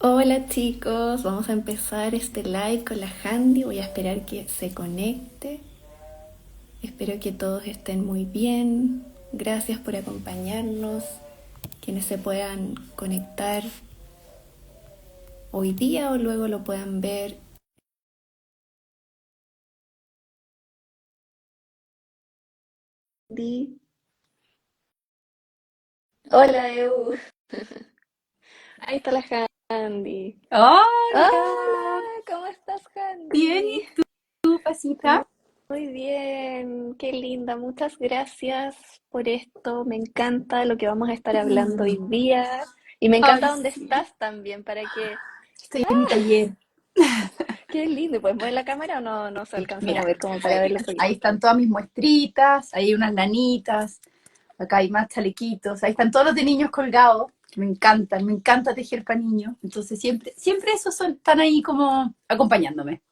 Hola chicos, vamos a empezar este live con la Handy. Voy a esperar que se conecte. Espero que todos estén muy bien. Gracias por acompañarnos. Quienes se puedan conectar hoy día o luego lo puedan ver. Hola Eu. Ahí está la Handy. Hola, Hola, ¿cómo estás, bien, Handy? ¿y tú, Pasita? Muy bien, qué linda. Muchas gracias por esto. Me encanta lo que vamos a estar hablando hoy Mm, día. Y me Ay, encanta dónde sí, estás también, para que... estoy en mi taller. Qué lindo. ¿Y puedes mover la cámara o no se Sí, alcanza a mira, mover como para verlo un ahí poquito? están todas mis muestritas, ahí hay unas lanitas, acá hay más chalequitos, ahí están todos los de niños colgados, que me encanta tejer para niños, entonces siempre esos están ahí como acompañándome.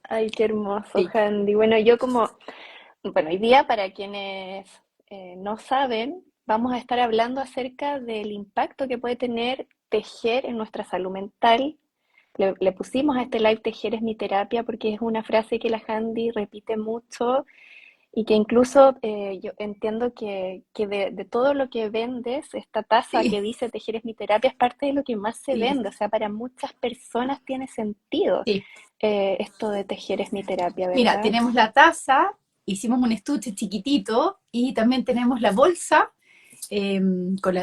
Ay, qué hermoso, Sí, Handy. Bueno, bueno, hoy día para quienes no saben, vamos a estar hablando acerca del impacto que puede tener tejer en nuestra salud mental. Le pusimos a este live tejer es mi terapia porque es una frase que la Handy repite mucho y que incluso yo entiendo que de todo lo que vendes, esta taza sí, que dice tejer es mi terapia es parte de lo que más se sí, vende. O sea, para muchas personas tiene sentido sí. esto de tejer es mi terapia, Mira, ¿verdad? tenemos la taza, hicimos un estuche chiquitito y también tenemos la bolsa eh, con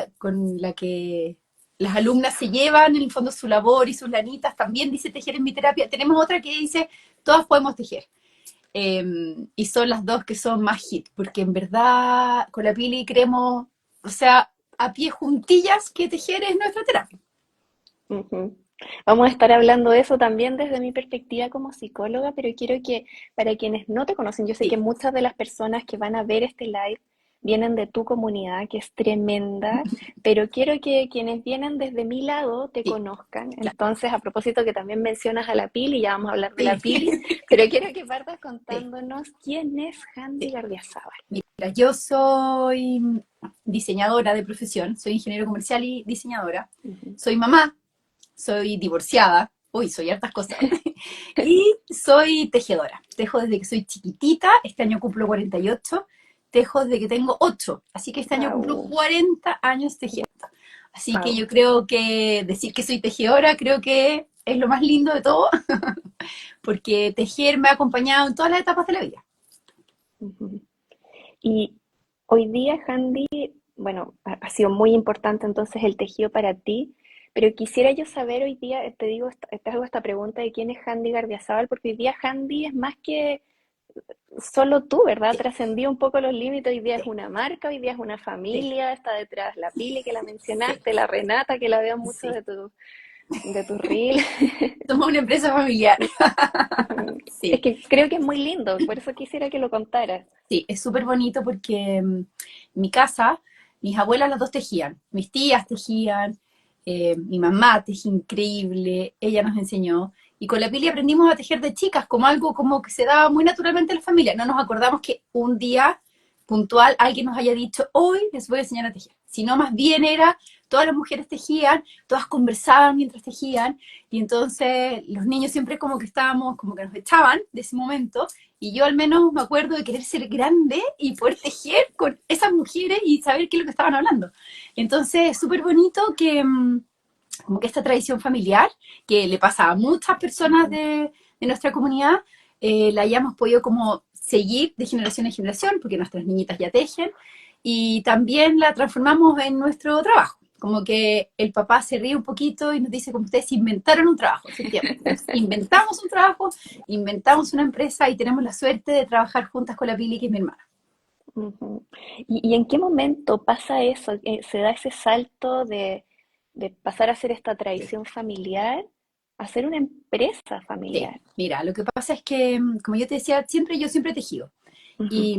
la que las alumnas se llevan en el fondo su labor y sus lanitas. También dice tejer en mi terapia. Tenemos otra que dice todas podemos tejer. Y son las dos que son más hit, porque en verdad con la Pili creemos, o sea, a pie juntillas que tejer es nuestra terapia. Ujú. Vamos a estar hablando de eso también desde mi perspectiva como psicóloga, pero quiero que para quienes no te conocen, yo sé que Sí, muchas de las personas que van a ver este live vienen de tu comunidad, que es tremenda, pero quiero que quienes vienen desde mi lado te sí, conozcan. claro, Entonces, a propósito que también mencionas a la Pili, ya vamos a hablar de la sí, Pili, pero quiero que partas sí, contándonos quién es Handy sí. Gardiazabal. Mira, yo soy diseñadora de profesión, soy ingeniero comercial y diseñadora. Ujú. Soy mamá, soy divorciada, uy, soy hartas cosas. Y soy tejedora. Tejo desde que soy chiquitita, este año cumplo 48, tejo desde que tengo 8, así que este año cumplo Wow, 40 años tejiendo. Así que wow. yo creo que decir que soy tejedora creo que es lo más lindo de todo, porque tejer me ha acompañado en todas las etapas de la vida. Y hoy día, Handy, bueno, ha sido muy importante entonces el tejido para ti, pero quisiera yo saber hoy día, te digo, te hago esta pregunta de quién es Handy Gardiazabal, porque hoy día Handy es más que solo tú, ¿verdad? Sí, Trascendió un poco los límites, hoy día es sí, una marca, hoy día es una sí, familia, está detrás la Pili que la sí, mencionaste, la Renata que la veo en muchos sí. de tus reels. Somos una empresa familiar. Y es Sí, que creo que es muy lindo, por eso quisiera que lo contaras. sí, es súper bonito porque en mi casa, mis abuelas las dos tejían, mis tías tejían, mi mamá tejía increíble, ella nos enseñó. Y con la Pili aprendimos a tejer de chicas, como algo como que se daba muy naturalmente en la familia. No nos acordamos que un día puntual alguien nos haya dicho, hoy les voy a enseñar a tejer. Sino más bien era, todas las mujeres tejían, todas conversaban mientras tejían, y entonces los niños siempre como que estábamos, como que nos echaban de ese momento, y yo al menos me acuerdo de querer ser grande y poder tejer con esas mujeres y saber qué es lo que estaban hablando. Entonces es súper bonito que como que esta tradición familiar que le pasa a muchas personas Ujú. de nuestra comunidad, la hayamos podido como seguir de generación en generación, porque nuestras niñitas ya tejen, y también la transformamos en nuestro trabajo. Como que el papá se ríe un poquito y nos dice, como ustedes inventaron un trabajo, efectivamente. Nos inventamos un trabajo, inventamos una empresa y tenemos la suerte de trabajar juntas con la Pili, que es mi hermana. Ujú. ¿Y en qué momento pasa eso? ¿Se da ese salto de pasar a ser esta tradición familiar a ser una empresa Sí, familiar? mira, lo que pasa es que, como yo te decía, yo siempre he tejido. Ujú, Y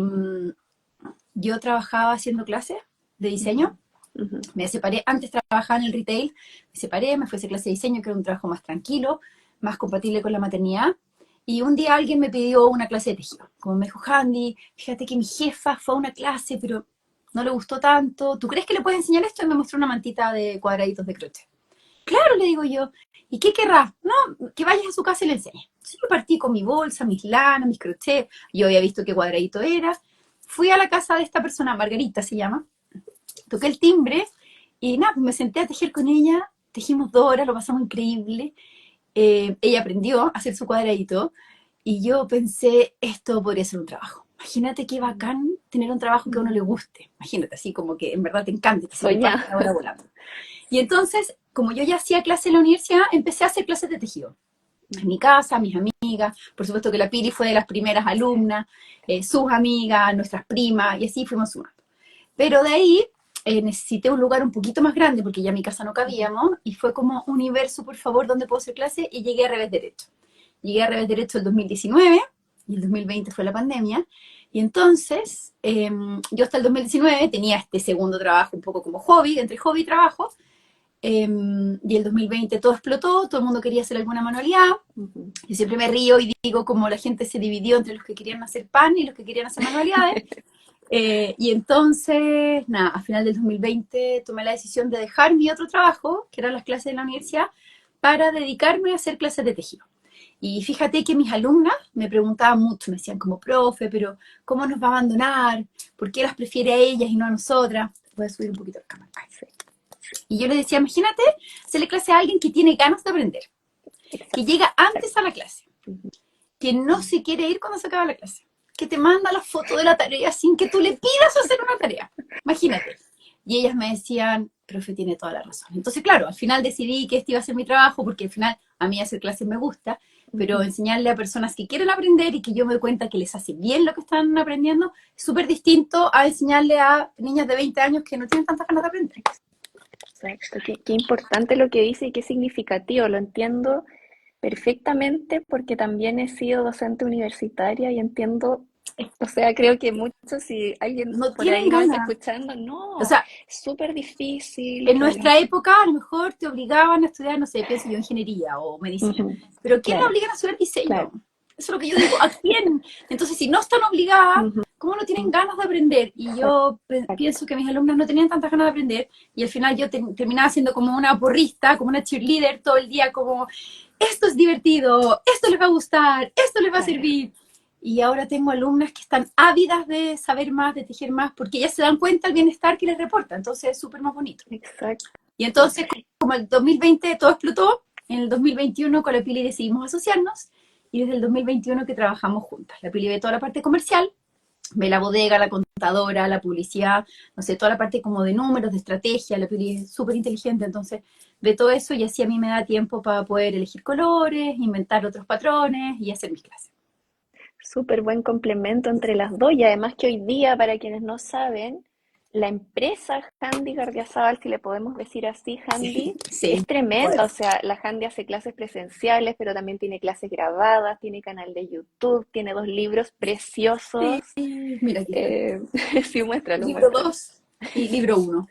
yo trabajaba haciendo clases de ujú, diseño. ujú. Me separé, antes trabajaba en el retail, me separé, me fui a hacer clase de diseño, que era un trabajo más tranquilo, más compatible con la maternidad. Y un día alguien me pidió una clase de tejido. Como me dijo, Handy, fíjate que mi jefa fue a una clase, pero no le gustó tanto. ¿Tú crees que le puedes enseñar esto? Y me mostró una mantita de cuadraditos de crochet. Claro, le digo yo. ¿Y qué querrá? No, que vayas a su casa y le enseñes. Entonces yo partí con mi bolsa, mis lanas, mis crochet. Yo había visto qué cuadradito era. Fui a la casa de esta persona, Margarita se llama. Toqué el timbre y nada, pues me senté a tejer con ella. Tejimos 2 horas, lo pasamos increíble. Ella aprendió a hacer su cuadradito y yo pensé, esto podría ser un trabajo. Imagínate qué bacán tener un trabajo que a uno le guste. Imagínate, así como que en verdad te encante, que se te pase Soñar. la hora volando. Y entonces, como yo ya hacía clase en la universidad, empecé a hacer clases de tejido. En mi casa, mis amigas, por supuesto que la Pili fue de las primeras alumnas, sus amigas, nuestras primas, y así fuimos sumando. Pero de ahí necesité un lugar un poquito más grande porque ya en mi casa no cabíamos y fue como universo, por favor, ¿dónde puedo hacer clase? Y llegué a Revés Derecho. Llegué a Revés Derecho el 2019 y el 2020 fue la pandemia. Y entonces, yo hasta el 2019 tenía este segundo trabajo un poco como hobby, entre hobby y trabajo. Y el 2020 todo explotó, todo el mundo quería hacer alguna manualidad. Yo siempre me río y digo como la gente se dividió entre los que querían hacer pan y los que querían hacer manualidades. Y entonces, nada, a final del 2020 tomé la decisión de dejar mi otro trabajo, que eran las clases de la universidad, para dedicarme a hacer clases de tejido. Y fíjate que mis alumnas me preguntaban mucho, me decían como, profe, pero ¿cómo nos va a abandonar? ¿Por qué las prefiere a ellas y no a nosotras? Voy a subir un poquito la cámara. Y yo les decía, imagínate hacerle clase a alguien que tiene ganas de aprender, que Exacto. llega antes a la clase, que no se quiere ir cuando se acaba la clase, que te manda la foto de la tarea sin que tú le pidas hacer una tarea. Imagínate. Y ellas me decían, profe, tiene toda la razón. Entonces, claro, al final decidí que este iba a ser mi trabajo, porque al final a mí hacer clases me gusta, pero enseñarle a personas que quieren aprender y que yo me doy cuenta que les hace bien lo que están aprendiendo, es súper distinto a enseñarle a niñas de 20 años que no tienen tantas ganas de aprender. Exacto, qué importante lo que dice y qué significativo. Lo entiendo perfectamente porque también he sido docente universitaria y entiendo, o sea, creo que muchos, si alguien No por tienen ahí nos está ganas. escuchando, O no, sea, es súper difícil, en claro. nuestra época a lo mejor te obligaban a estudiar, no sé, pienso yo, ingeniería o medicina. Ujú, Pero ¿a quién la claro, obligan a estudiar diseño? claro. Eso es lo que yo digo, ¿a quién? Entonces, si no están obligadas, Ujú, ¿cómo no tienen ganas de aprender? Y yo exacto. pienso que mis alumnas no tenían tantas ganas de aprender y al final yo terminaba siendo como una porrista, como una cheerleader todo el día, como esto es divertido, esto les va a gustar, esto les va a Claro, servir. Y ahora tengo alumnas que están ávidas de saber más, de tejer más, porque ellas se dan cuenta del bienestar que les reporta, entonces es súper más bonito. exacto. Y entonces, como el 2020 todo explotó, en el 2021 con la Pili decidimos asociarnos y desde el 2021 que trabajamos juntas. La Pili ve toda la parte comercial, ve la bodega, la contadora, la publicidad, no sé, toda la parte como de números, de estrategia. La Pili es súper inteligente, entonces ve todo eso y así a mí me da tiempo para poder elegir colores, inventar otros patrones y hacer mis clases. Súper buen complemento entre las dos y además que hoy día, para quienes no saben, la empresa Handy Gardiazabal, si le podemos decir así, Sí, Handy, sí. es tremenda. O sea, la Handy hace clases presenciales, pero también tiene clases grabadas, tiene canal de YouTube, tiene 2 libros Sí, preciosos. mira aquí está. Eh, sí, muéstralo, Libro muéstralo. 2 y libro uno.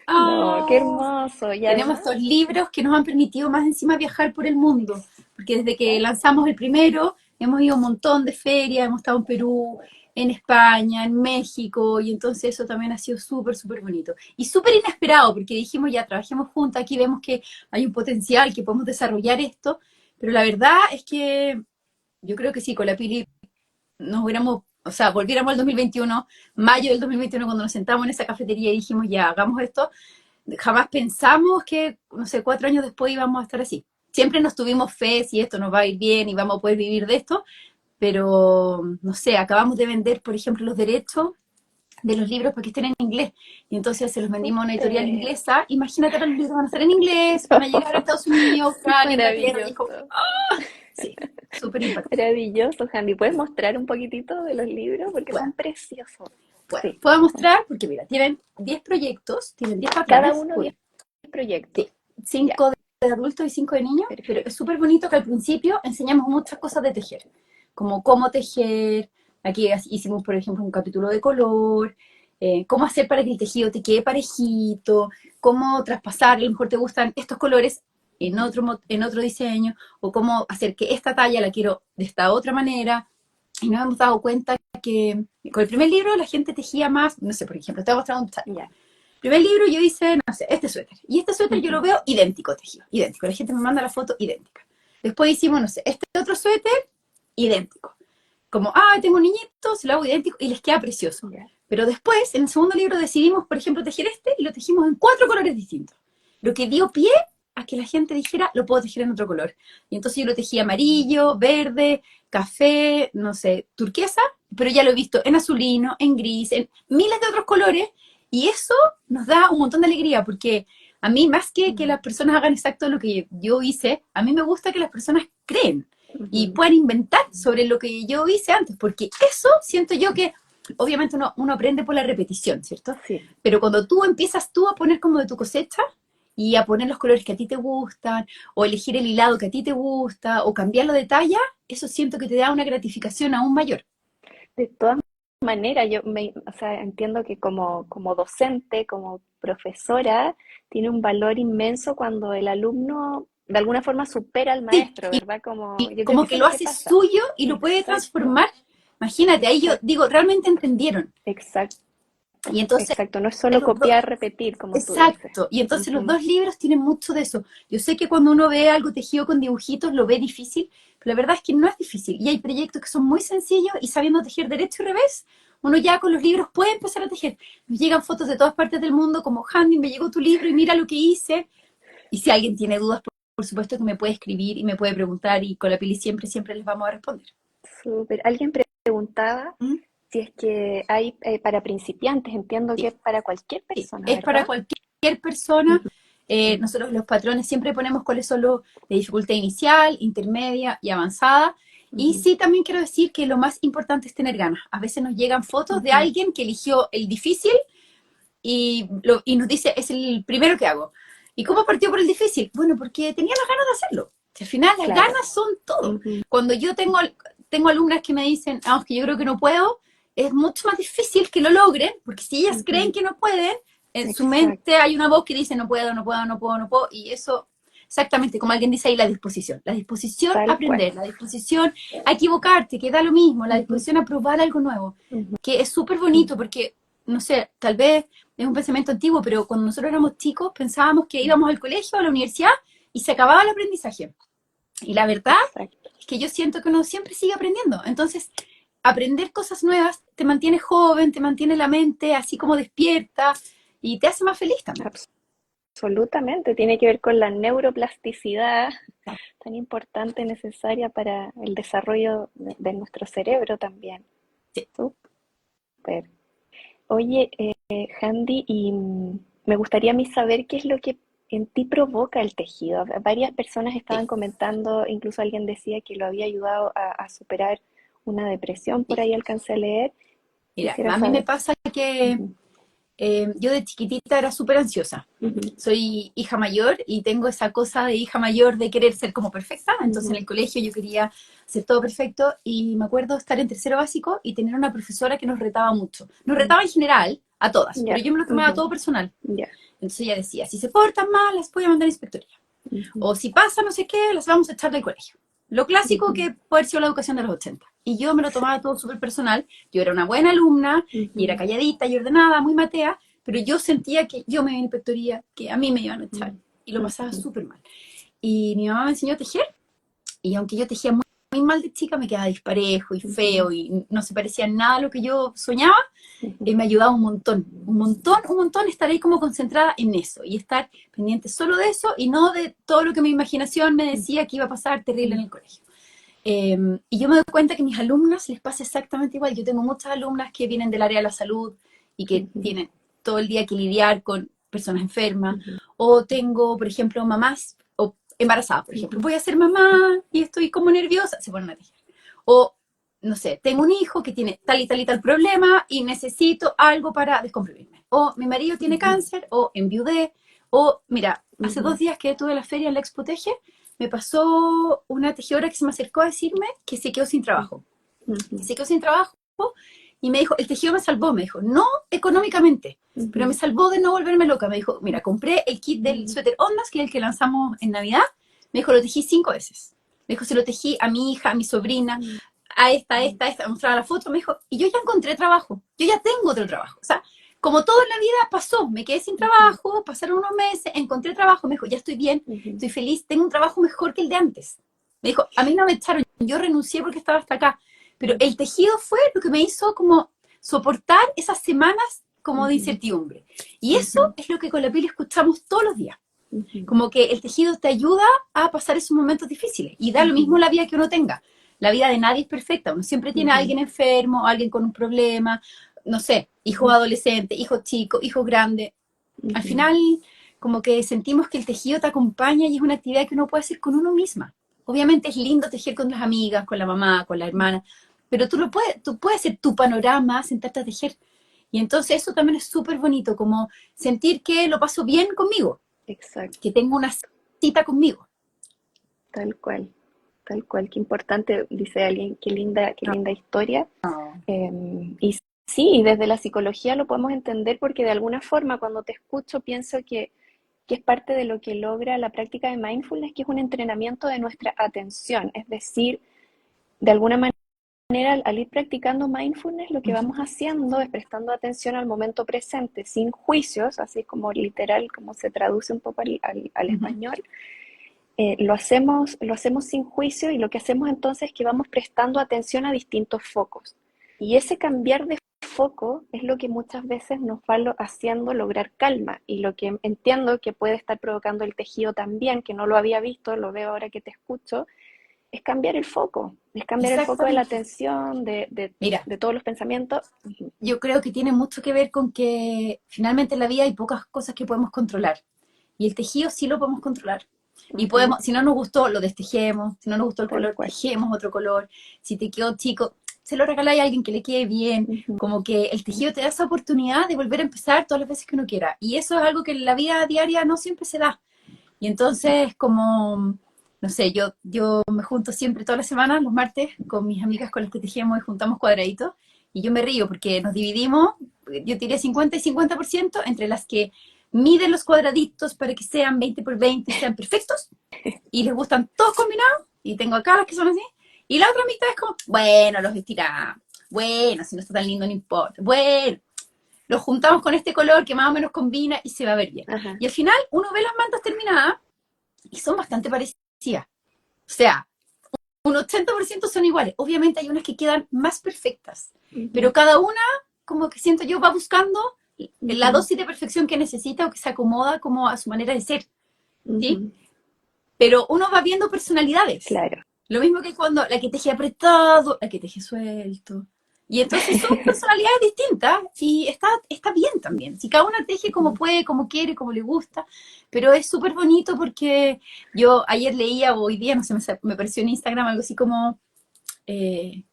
No, qué Ah, hermoso. Y tenemos además, estos libros que nos han permitido más encima viajar por el mundo, porque desde que lanzamos el primero hemos ido a un montón de ferias, hemos estado en Perú, en España, en México, y entonces eso también ha sido súper, súper bonito. Y súper inesperado, porque dijimos ya, trabajemos juntas, aquí vemos que hay un potencial, que podemos desarrollar esto, pero la verdad es que yo creo que sí, con la Pili nos hubiéramos, o sea, volviéramos al 2021, mayo del 2021, cuando nos sentamos en esa cafetería y dijimos ya, hagamos esto, jamás pensamos que, no sé, 4 años después íbamos a estar así. Siempre nos tuvimos fe si esto nos va a ir bien y vamos a poder vivir de esto, pero no sé, acabamos de vender, por ejemplo, los derechos de los libros para que estén en inglés. Y entonces se los vendimos a una editorial súper inglesa. Imagínate, ahora los libros van a estar en inglés, van a llegar a Estados Unidos, Australia, Inglaterra, y es como, maravilloso. sí, súper impactante. Maravilloso, Handy. ¿Puedes mostrar un poquitito de los libros? Porque Bueno, son preciosos. bueno, Sí, puedo mostrar, porque mira, tienen 10 proyectos, tienen 10 cada patrones, uno 10 sí, proyectos. Ya, 5 de adultos y 5 de niños, pero es perfecto. súper bonito que al principio enseñamos muchas cosas de tejer, como cómo tejer, aquí hicimos por ejemplo un capítulo de color, cómo hacer para que el tejido te quede parejito, cómo traspasar, a lo mejor te gustan estos colores en otro diseño, o cómo hacer que esta talla la quiero de esta otra manera, y nos hemos dado cuenta que con el primer libro la gente tejía más, no sé, por ejemplo, te voy a mostrar un chat. Ya, primer libro yo hice, no sé, este suéter. Y este suéter yo lo veo idéntico tejido, idéntico. La gente me manda la foto idéntica. Después hicimos, no sé, este otro suéter, idéntico. Como, tengo un niñito, se lo hago idéntico y les queda precioso. Ya. Pero después, en el segundo libro, decidimos, por ejemplo, tejer este y lo tejimos en 4 colores distintos. Lo que dio pie a que la gente dijera, lo puedo tejer en otro color. Y entonces yo lo tejí amarillo, verde, café, no sé, turquesa, pero ya lo he visto en azulino, en gris, en miles de otros colores. Y eso nos da un montón de alegría, porque a mí, más que las personas hagan exacto lo que yo hice, a mí me gusta que las personas creen y puedan inventar sobre lo que yo hice antes, porque eso siento yo que obviamente uno aprende por la repetición, ¿cierto? Sí. Pero cuando tú empiezas tú a poner como de tu cosecha y a poner los colores que a ti te gustan, o elegir el hilado que a ti te gusta, o cambiarlo de talla, eso siento que te da una gratificación aún mayor. De todas maneras, o sea, entiendo que como docente, como profesora, tiene un valor inmenso cuando el alumno de alguna forma supera al Sí, maestro, ¿verdad? Como yo creo que como eso que es lo lo que hace pasa. suyo y lo puede Exacto, transformar. Imagínate, ahí yo exacto, digo, realmente entendieron. exacto, Y entonces, exacto. No es solo los dos, copiar, repetir, como tú dices. exacto. Y entonces los Ujú. dos libros tienen mucho de eso. Yo sé que cuando uno ve algo tejido con dibujitos lo ve difícil, pero la verdad es que no es difícil. Y hay proyectos que son muy sencillos y sabiendo tejer derecho y revés, uno ya con los libros puede empezar a tejer. Nos llegan fotos de todas partes del mundo como, Handy, me llegó tu libro y mira lo que hice. Y si alguien tiene dudas, por supuesto que me puede escribir y me puede preguntar y con la Pili siempre, siempre les vamos a responder. Súper. Alguien preguntaba ¿Mm? si es que hay para principiantes, entiendo que Sí. es para cualquier Sí, persona, es para ¿verdad? cualquier persona. Ujú. Nosotros los patrones siempre ponemos cuáles son los de dificultad inicial, intermedia y avanzada. Y Ujú. sí, también quiero decir que lo más importante es tener ganas. A veces nos llegan fotos de Ujú. alguien que eligió el difícil y nos dice, es el primero que hago. ¿Y cómo partió por el difícil? Bueno, porque tenía las ganas de hacerlo. Que al final las Claro. ganas son todo. Ujú. Cuando yo tengo alumnas que me dicen, es que yo creo que no puedo, es mucho más difícil que lo logren, porque si ellas creen Ujú. que no pueden, en su mente Exacto. hay una voz que dice, no puedo, no puedo, no puedo, no puedo, y eso, exactamente, como alguien dice ahí, la disposición a Tal cual. aprender, la disposición a equivocarte, que da lo mismo, la Ujú. disposición a probar algo nuevo, Ujú. que es súper bonito, porque, no sé, tal vez es un pensamiento antiguo, pero cuando nosotros éramos chicos pensábamos que íbamos al colegio, a la universidad, y se acababa el aprendizaje. Y la verdad Exacto. es que yo siento que uno siempre sigue aprendiendo. Entonces, aprender cosas nuevas te mantiene joven, te mantiene la mente así como despierta y te hace más feliz también. Absolutamente. Tiene que ver con la neuroplasticidad tan importante, necesaria para el desarrollo de nuestro cerebro también. Sí. Súper. Oye, Handy, y me gustaría a mí saber qué es lo que en ti provoca el tejido. Varias personas estaban Sí, comentando, incluso alguien decía que lo había ayudado a superar una depresión, por sí. ahí alcancé a leer. Mira, Quisiera a mí me saber. pasa que Ujú. yo de chiquitita era súper ansiosa. Ujú. Soy hija mayor y tengo esa cosa de hija mayor de querer ser como perfecta. Entonces en Ujú. el colegio yo quería hacer todo perfecto y me acuerdo estar en tercero básico y tener una profesora que nos retaba mucho. Nos retaba en general, a todas, pero Ya. yo me lo tomaba Ujú. todo personal. Ya. Entonces ella decía, si se portan mal, las voy a mandar a inspectoría. Ujú. O si pasa no sé qué, las vamos a echar del colegio. Lo clásico Ujú. que puede haber sido la educación de los 80. Y yo me lo tomaba todo súper personal. Yo era una buena alumna y era Ujú. calladita y ordenada, muy matea, pero yo sentía que yo me iba a inspectoría, que a mí me iban a echar. Y lo pasaba Ujú. súper mal. Y mi mamá me enseñó a tejer. Y aunque yo tejía muy mal de chica, me quedaba disparejo y Ujú. feo y no se parecía en nada a lo que yo soñaba, Ujú. me ayudaba un montón estar ahí como concentrada en eso y estar pendiente solo de eso y no de todo lo que mi imaginación me decía que iba a pasar terrible en Ujú. el colegio. Y yo me doy cuenta que a mis alumnas les pasa exactamente igual. Yo tengo muchas alumnas que vienen del área de la salud y que Ujú. tienen todo el día que lidiar con personas enfermas. Ujú. O tengo, por ejemplo, mamás o embarazadas, por ejemplo. Ujú. Voy a ser mamá y estoy como nerviosa, se ponen a tejer. O, no sé, tengo un hijo que tiene tal y tal y tal problema y necesito algo para descomprimirme. O mi marido tiene Ujú. cáncer, o enviudé, o mira, hace Ujú. 2 días que tuve la feria en la Expo Teje, me pasó una tejedora que se me acercó a decirme que se quedó sin trabajo. Ujú. Que se quedó sin trabajo y me dijo, el tejido me salvó, me dijo, no económicamente, pero me Ujú. salvó de no volverme loca. Me dijo, mira, compré el kit del Ujú. suéter Ondas, que es el que lanzamos en Navidad. Me dijo, lo tejí 5 veces. Me dijo, se lo tejí a mi hija, a mi sobrina, a esta, mostraba la foto, me dijo, y yo ya encontré trabajo, yo ya tengo otro trabajo. O sea, como todo en la vida pasó, me quedé sin Ujú, trabajo, pasaron unos meses, encontré trabajo, me dijo, ya estoy bien, ujú, estoy feliz, tengo un trabajo mejor que el de antes. Me dijo, a mí no me echaron, yo renuncié porque estaba hasta acá, pero ujú, el tejido fue lo que me hizo como soportar esas semanas como de ujú, incertidumbre. Y eso ujú, es lo que con la pili escuchamos todos los días. ujú, Como que el tejido te ayuda a pasar esos momentos difíciles. Y da lo mismo ujú, la vida que uno tenga. La vida de nadie es perfecta. Uno siempre tiene a ujú, alguien enfermo, alguien con un problema, no sé, hijos ujú, adolescentes, hijos chicos, hijos grandes. Al ujú. final, como que sentimos que el tejido te acompaña y es una actividad que uno puede hacer con uno misma. Obviamente es lindo tejer con las amigas, con la mamá, con la hermana, pero tú puedes hacer tu panorama, sentarte a tejer. Y entonces eso también es súper bonito, como sentir que lo paso bien conmigo, Exacto, que tengo una cita conmigo. tal cual, tal cual. Qué importante, dice alguien, qué linda historia. Y sí, y desde la psicología lo podemos entender porque de alguna forma cuando te escucho pienso que es parte de lo que logra la práctica de mindfulness, que es un entrenamiento de nuestra atención. Es decir, de alguna manera al ir practicando mindfulness lo que Uh-huh, vamos haciendo es prestando atención al momento presente, sin juicios, así como literal, como se traduce un poco al uh-huh. español. Lo hacemos sin juicio y lo que hacemos entonces es que vamos prestando atención a distintos focos. Y ese cambiar de foco es lo que muchas veces nos va haciendo lograr calma y lo que entiendo que puede estar provocando el tejido también, que no lo había visto, lo veo ahora que te escucho, es cambiar el foco de la Exactamente. atención, Mira, de todos los pensamientos. Ujú, yo creo que tiene mucho que ver con que finalmente en la vida hay pocas cosas que podemos controlar. Y el tejido sí lo podemos controlar. Y ujú, podemos, si no nos gustó, lo destejemos. Si no nos gustó el tal color, cual. tejemos otro color. Si te quedó chico, se lo regaláis a alguien que le quede bien. Ujú, Como que el tejido te da esa oportunidad de volver a empezar todas las veces que uno quiera. Y eso es algo que en la vida diaria no siempre se da. Y entonces, como, no sé, yo me junto siempre todas las semanas, los martes, con mis amigas con las que tejemos y juntamos cuadraditos. Y yo me río porque nos dividimos, yo tiré 50 y 50% entre las que miden los cuadraditos para que sean 20 por 20 y sean perfectos. Y les gustan todos combinados. Y tengo acá las que son así. Y la otra mitad es como, bueno, los estiramos. Bueno, si no está tan lindo, no importa. Bueno, los juntamos con este color que más o menos combina y se va a ver bien. ajá, Y al final uno ve las mantas terminadas y son bastante parecidas. O sea, un 80% son iguales. Obviamente hay unas que quedan más perfectas, ujú, pero cada una, como que siento yo, va buscando la ujú, dosis de perfección que necesita o que se acomoda como a su manera de ser, ¿sí? ujú, Pero uno va viendo personalidades. claro. Lo mismo que cuando la que teje apretado, la que teje suelto. Y entonces son personalidades distintas y está bien también. Si cada una teje como Ujú, puede, como quiere, como le gusta, pero es súper bonito porque yo ayer leía o hoy día, no sé, me apareció en Instagram algo así como, eh,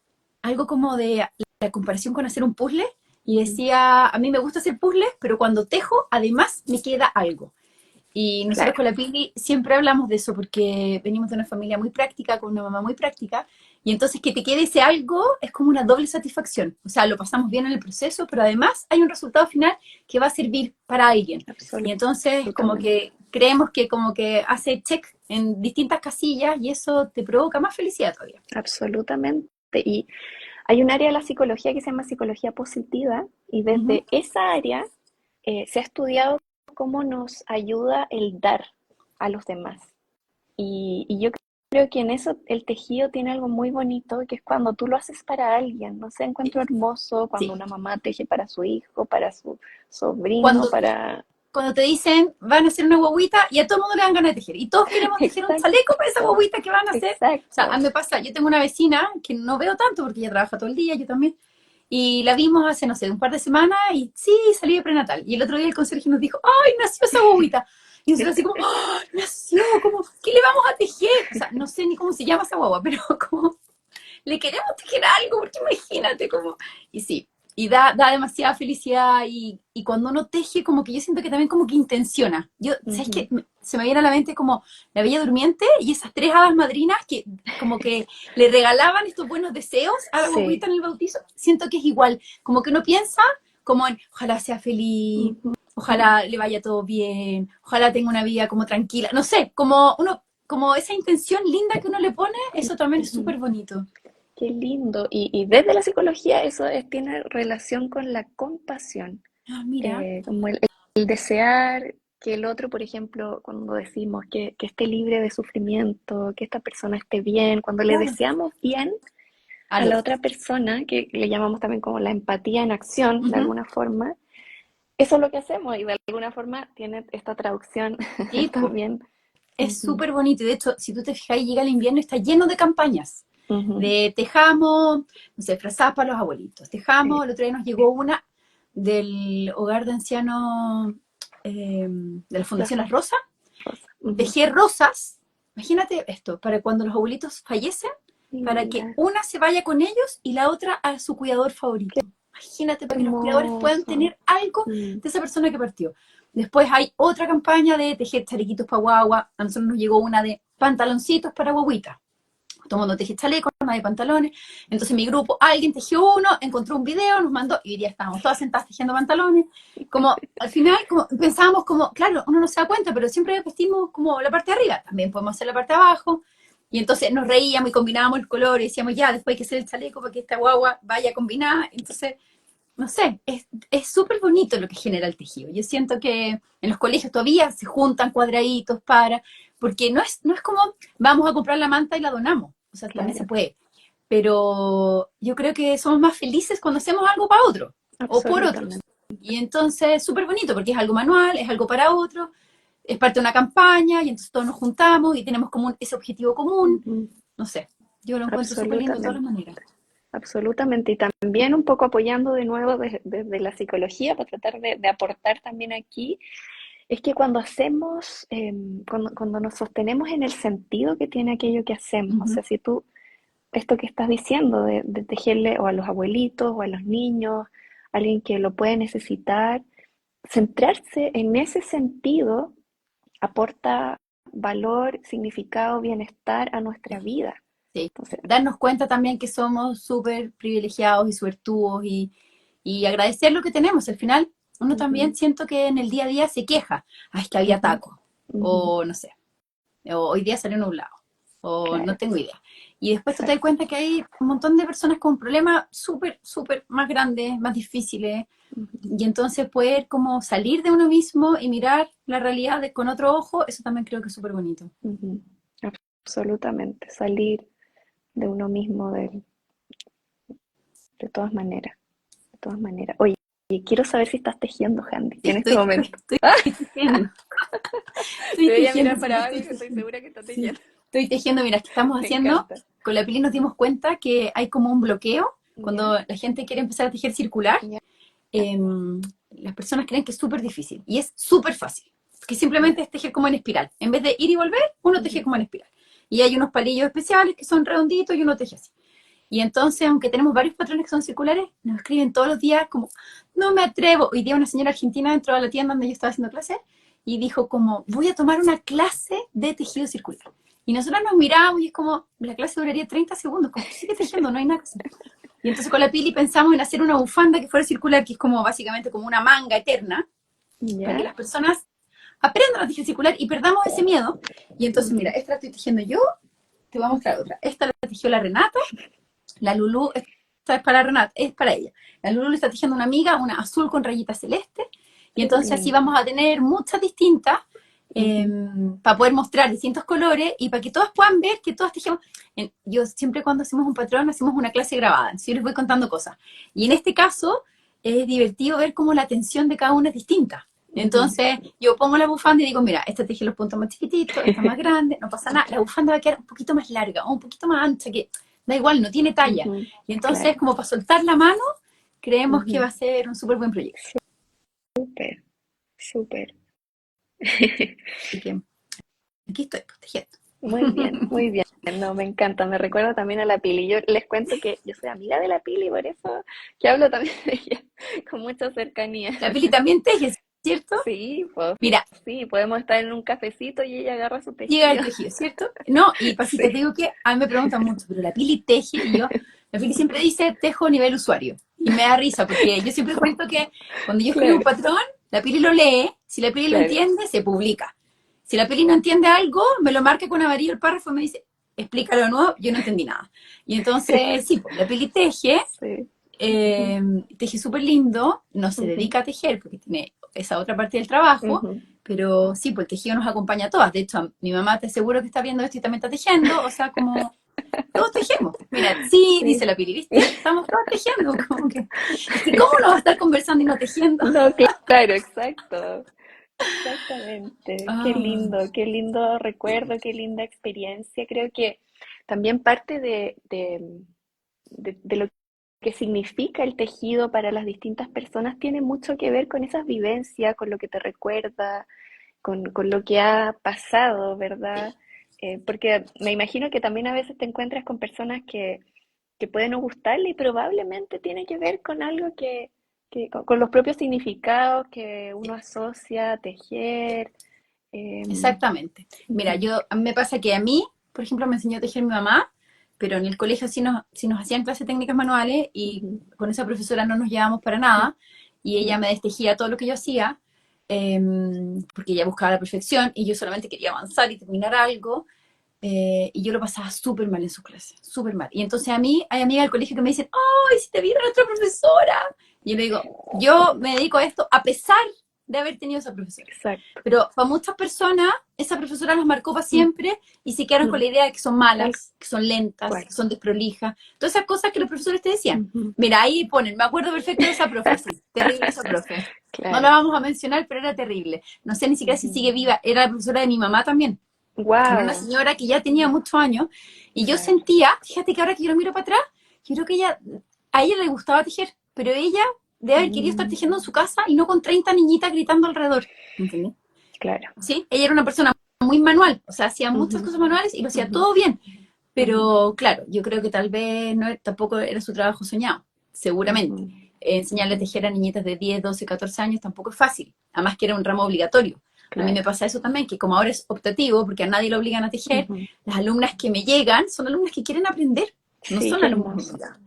algo como de la comparación con hacer un puzzle y ujú, decía, a mí me gusta hacer puzzles, pero cuando tejo, además me queda algo. Y nosotros claro. con la Pili siempre hablamos de eso porque venimos de una familia muy práctica, con una mamá muy práctica, y entonces que te quede ese algo es como una doble satisfacción. O sea, lo pasamos bien en el proceso, pero además hay un resultado final que va a servir para alguien. Y entonces como Absolutamente, que creemos que como que hace check en distintas casillas y eso te provoca más felicidad todavía. absolutamente. Y hay un área de la psicología que se llama psicología positiva y Uh -huh. desde esa área se ha estudiado cómo nos ayuda el dar a los demás. Y yo creo que en eso el tejido tiene algo muy bonito, que es cuando tú lo haces para alguien. No sé, encuentro hermoso cuando Sí. una mamá teje para su hijo, para su sobrino, Cuando para... cuando te dicen van a hacer una guaguita y a todo el mundo le dan ganas de tejer. Y todos queremos tejer un chaleco para esa Exacto, guaguita que van a hacer. O sea, a exacto. mí me pasa, yo tengo una vecina que no veo tanto porque ella trabaja todo el día, yo también. Y la vimos hace, no sé, un par de semanas y sí, salí de prenatal. Y el otro día el conserje nos dijo, ¡ay, nació esa guaguita! Y nosotros así como, ¡oh, nació! Como, ¿qué le vamos a tejer? O sea, no sé ni cómo se llama esa guagua, pero como le queremos tejer algo, porque imagínate como... Y sí, y da demasiada felicidad y cuando uno teje como que yo siento que también como que intenciona. Yo, ¿sabes Ujú. qué? Se me viene a la mente como la Bella Durmiente y esas tres hadas madrinas que como que le regalaban estos buenos deseos a la Sí. guaguita en el bautizo. Siento que es igual, como que uno piensa como en ojalá sea feliz, Ujú. ojalá le vaya todo bien, ojalá tenga una vida como tranquila, no sé, como uno, como esa intención linda que uno le pone, eso también es Ujú. súper bonito. Qué lindo. Y desde la psicología eso tiene relación con la compasión. Ah, mira, Como el desear que el otro, por ejemplo, cuando decimos que esté libre de sufrimiento, que esta persona esté bien, cuando le claro, deseamos bien a al la otro. otra persona, que le llamamos también como la empatía en acción, de Ujú. alguna forma, eso es lo que hacemos y de alguna forma tiene esta traducción Sí, po, también. es Ujú, súper bonito. Y de hecho, si tú te fijas, llega el invierno y está lleno de campañas. ujú, De tejamos, no sé, frazadas para los abuelitos. Tejamos, sí, el otro día nos llegó una del hogar de ancianos de la las Fundación Las Rosas. rosas. Ujú. Tejer rosas, imagínate esto, para cuando los abuelitos fallecen, para que Mira, una se vaya con ellos y la otra a su cuidador favorito. Imagínate, para que los cuidadores puedan hermoso. tener algo Mm, de esa persona que partió. Después hay otra campaña de tejer chalequitos para guagua. A nosotros nos llegó una de pantaloncitos para guaguita. Todo el mundo teje chalecos, nadie pantalones. Entonces mi grupo, alguien tejió uno, encontró un video, nos mandó y hoy día estábamos todas sentadas tejiendo pantalones. Como al final como, pensábamos como, claro, uno no se da cuenta, pero siempre vestimos como la parte de arriba, también podemos hacer la parte de abajo. Y entonces nos reíamos y combinábamos el color y decíamos, ya, después hay que hacer el chaleco para que esta guagua vaya combinada. Entonces, no sé, es súper bonito lo que genera el tejido. Yo siento que en los colegios todavía se juntan cuadraditos porque no es como vamos a comprar la manta y la donamos, o sea, también se claro, puede, pero yo creo que somos más felices cuando hacemos algo para otro o por otros. absolutamente. Y entonces es súper bonito porque es algo manual, es algo para otro, es parte de una campaña y entonces todos nos juntamos y tenemos como ese objetivo común. Ujú, No sé, yo lo encuentro súper lindo de todas las absolutamente. maneras. Absolutamente, y también un poco apoyando de nuevo desde la psicología para tratar de aportar también aquí, es que cuando hacemos, cuando nos sostenemos en el sentido que tiene aquello que hacemos, o Ujú. sea, si tú, esto que estás diciendo de tejerle o a los abuelitos o a los niños, alguien que lo puede necesitar, centrarse en ese sentido aporta valor, significado, bienestar a nuestra vida. Sí. Entonces, Darnos cuenta también que somos súper privilegiados y suertudos y agradecer lo que tenemos. Al final, uno también ujú, siento que en el día a día se queja. Ay, es que había ujú, taco. ujú, O no sé. O hoy día salió nublado. O no claro, tengo idea. Y después tú te das exacto. cuenta que hay un montón de personas con problemas súper, súper más grandes, más difíciles. Ujú, Y entonces poder como salir de uno mismo y mirar la realidad con otro ojo, eso también creo que es súper bonito. ujú. Absolutamente, salir de uno mismo de todas maneras, de todas maneras. Oye, quiero saber si estás tejiendo, Handy, Sí, en este momento. estoy tejiendo. Estoy Te voy a tejiendo, mirar sí, yo para estoy abajo que estoy tejiendo. segura que estás Sí, tejiendo. estoy tejiendo. Mira, ¿qué estamos Me haciendo? encanta. Con la Pili nos dimos cuenta que hay como un bloqueo ¿Ya? cuando la gente quiere empezar a tejer circular. ¿Ya? eh, las personas creen que es súper difícil y es súper fácil. Que simplemente ¿Ya? es tejer como en espiral. En vez de ir y volver, uno teje Ujú, como en espiral. Y hay unos palillos especiales que son redonditos y uno teje así. Y entonces, aunque tenemos varios patrones que son circulares, nos escriben todos los días como, no me atrevo. Hoy día una señora argentina entró a la tienda donde yo estaba haciendo clase y dijo como, voy a tomar una clase de tejido circular. Y nosotros nos miramos y es como, la clase duraría 30 segundos, como sigue tejiendo, no hay nada que hacer. Y entonces con la Pili pensamos en hacer una bufanda que fuera circular, que es como básicamente como una manga eterna, para que ¿Ya? las personas aprendan a tejer circular y perdamos ese miedo. Y entonces, mira, Ujú, esta la estoy tejiendo yo, te voy a mostrar otra. Esta la tejió la Renata, la Lulu, esta es para Renata, es para ella. La Lulu le está tejiendo una amiga, una azul con rayita celeste. Y qué entonces así lindo. vamos a tener muchas distintas eh, Ujú, para poder mostrar distintos colores y para que todas puedan ver que todas tejemos. Yo siempre cuando hacemos un patrón hacemos una clase grabada, entonces yo les voy contando cosas. Y en este caso es divertido ver cómo la atención de cada una es distinta. ujú. Entonces yo pongo la bufanda y digo, mira, esta teje los puntos más chiquititos, esta más grande, no pasa nada. La bufanda va a quedar un poquito más larga o un poquito más ancha, que da igual, no tiene talla. Ujú, Y entonces, claro. como para soltar la mano, creemos que va Ujú. a ser un súper buen proyecto. Súper, súper. Así que aquí estoy, pues, tejiendo. Muy bien, muy bien. No, me encanta. Me recuerda también a la Pili. Yo les cuento que yo soy amiga de la Pili, por eso que hablo también de ella con mucha cercanía. La Pili también teje, ¿cierto? Sí, pues Mira, sí, podemos estar en un cafecito y ella agarra su llega el tejido. tejido, ¿cierto? No, y Pasita, te Sí, digo que a mí me preguntan mucho, pero la Pili teje y yo, la Pili siempre dice tejo a nivel usuario. Y me da risa porque yo siempre cuento que cuando yo escribo un claro, patrón, la Pili lo lee, si la Pili lo claro. entiende, se publica. Si la Pili no entiende algo, me lo marca con amarillo el párrafo y me dice, explícalo de nuevo, yo no entendí nada. Y entonces, sí, pues la Pili teje, Sí. Ujú, teje súper lindo, no se ujú, dedica a tejer porque tiene esa otra parte del trabajo, ujú. pero sí, pues el tejido nos acompaña a todas. De hecho, mi mamá te aseguro que está viendo esto y también está tejiendo, o sea, como todos tejemos. Mira, sí, dice Sí. la Piri, ¿viste? Estamos todos tejiendo, como que. Es que, ¿cómo no va a estar conversando y no tejiendo? No, claro, exacto. Exactamente. Ah, Qué lindo recuerdo, qué linda experiencia. Creo que también parte de lo que significa el tejido para las distintas personas tiene mucho que ver con esas vivencias, con lo que te recuerda, con lo que ha pasado, ¿verdad? Porque me imagino que también a veces te encuentras con personas que pueden no gustarle y probablemente tiene que ver con algo con los propios significados que uno asocia a tejer. eh, exactamente. Mira, Ujú, a mí me pasa que a mí, por ejemplo, me enseñó a tejer mi mamá, pero en el colegio sí nos hacían clases de técnicas manuales y ujú, con esa profesora no nos llevábamos para nada y ella me destejía todo lo que yo hacía eh, porque ella buscaba la perfección y yo solamente quería avanzar y terminar algo. Y yo lo pasaba súper mal en sus clases, súper mal. Y entonces a mí hay amigas del colegio que me dicen, ¡ay, si te viera nuestra profesora! Y yo le digo, yo me dedico a esto a pesar de haber tenido esa profesora. exacto. Pero para muchas personas, esa profesora las marcó para Mm, siempre y se quedaron con mm, la idea de que son tal malas, que son lentas, cual. que son desprolijas. Todas esas cosas que los profesores te decían. Ujú. Mira, ahí ponen, me acuerdo perfecto de esa profe, sí, terrible esa profe. No la Claro. vamos a mencionar, pero era terrible. No sé ni siquiera si sigue viva. Era la profesora de mi mamá también. Era una Wow. señora que ya tenía muchos años y yo Claro. sentía, fíjate que ahora que yo lo miro para atrás, yo creo que a ella le gustaba tejer, pero ella debe haber querido estar Mm, tejiendo en su casa y no con 30 niñitas gritando alrededor. ¿Entendés? claro. ¿Sí? Ella era una persona muy manual, o sea, hacía muchas Ujú, cosas manuales y lo hacía ujú, todo bien. ujú, Pero claro, yo creo que tal vez no, tampoco era su trabajo soñado, ujú, seguramente. Enseñarle a ujú. tejer a niñitas de 10, 12, 14 años tampoco es fácil, además que era un ramo obligatorio. A mí me Claro. pasa eso también, que como ahora es optativo, porque a nadie lo obligan a tejer, Ujú. las alumnas que me llegan son alumnas que quieren aprender, no Sí, son qué alumnas hermoso. obligadas.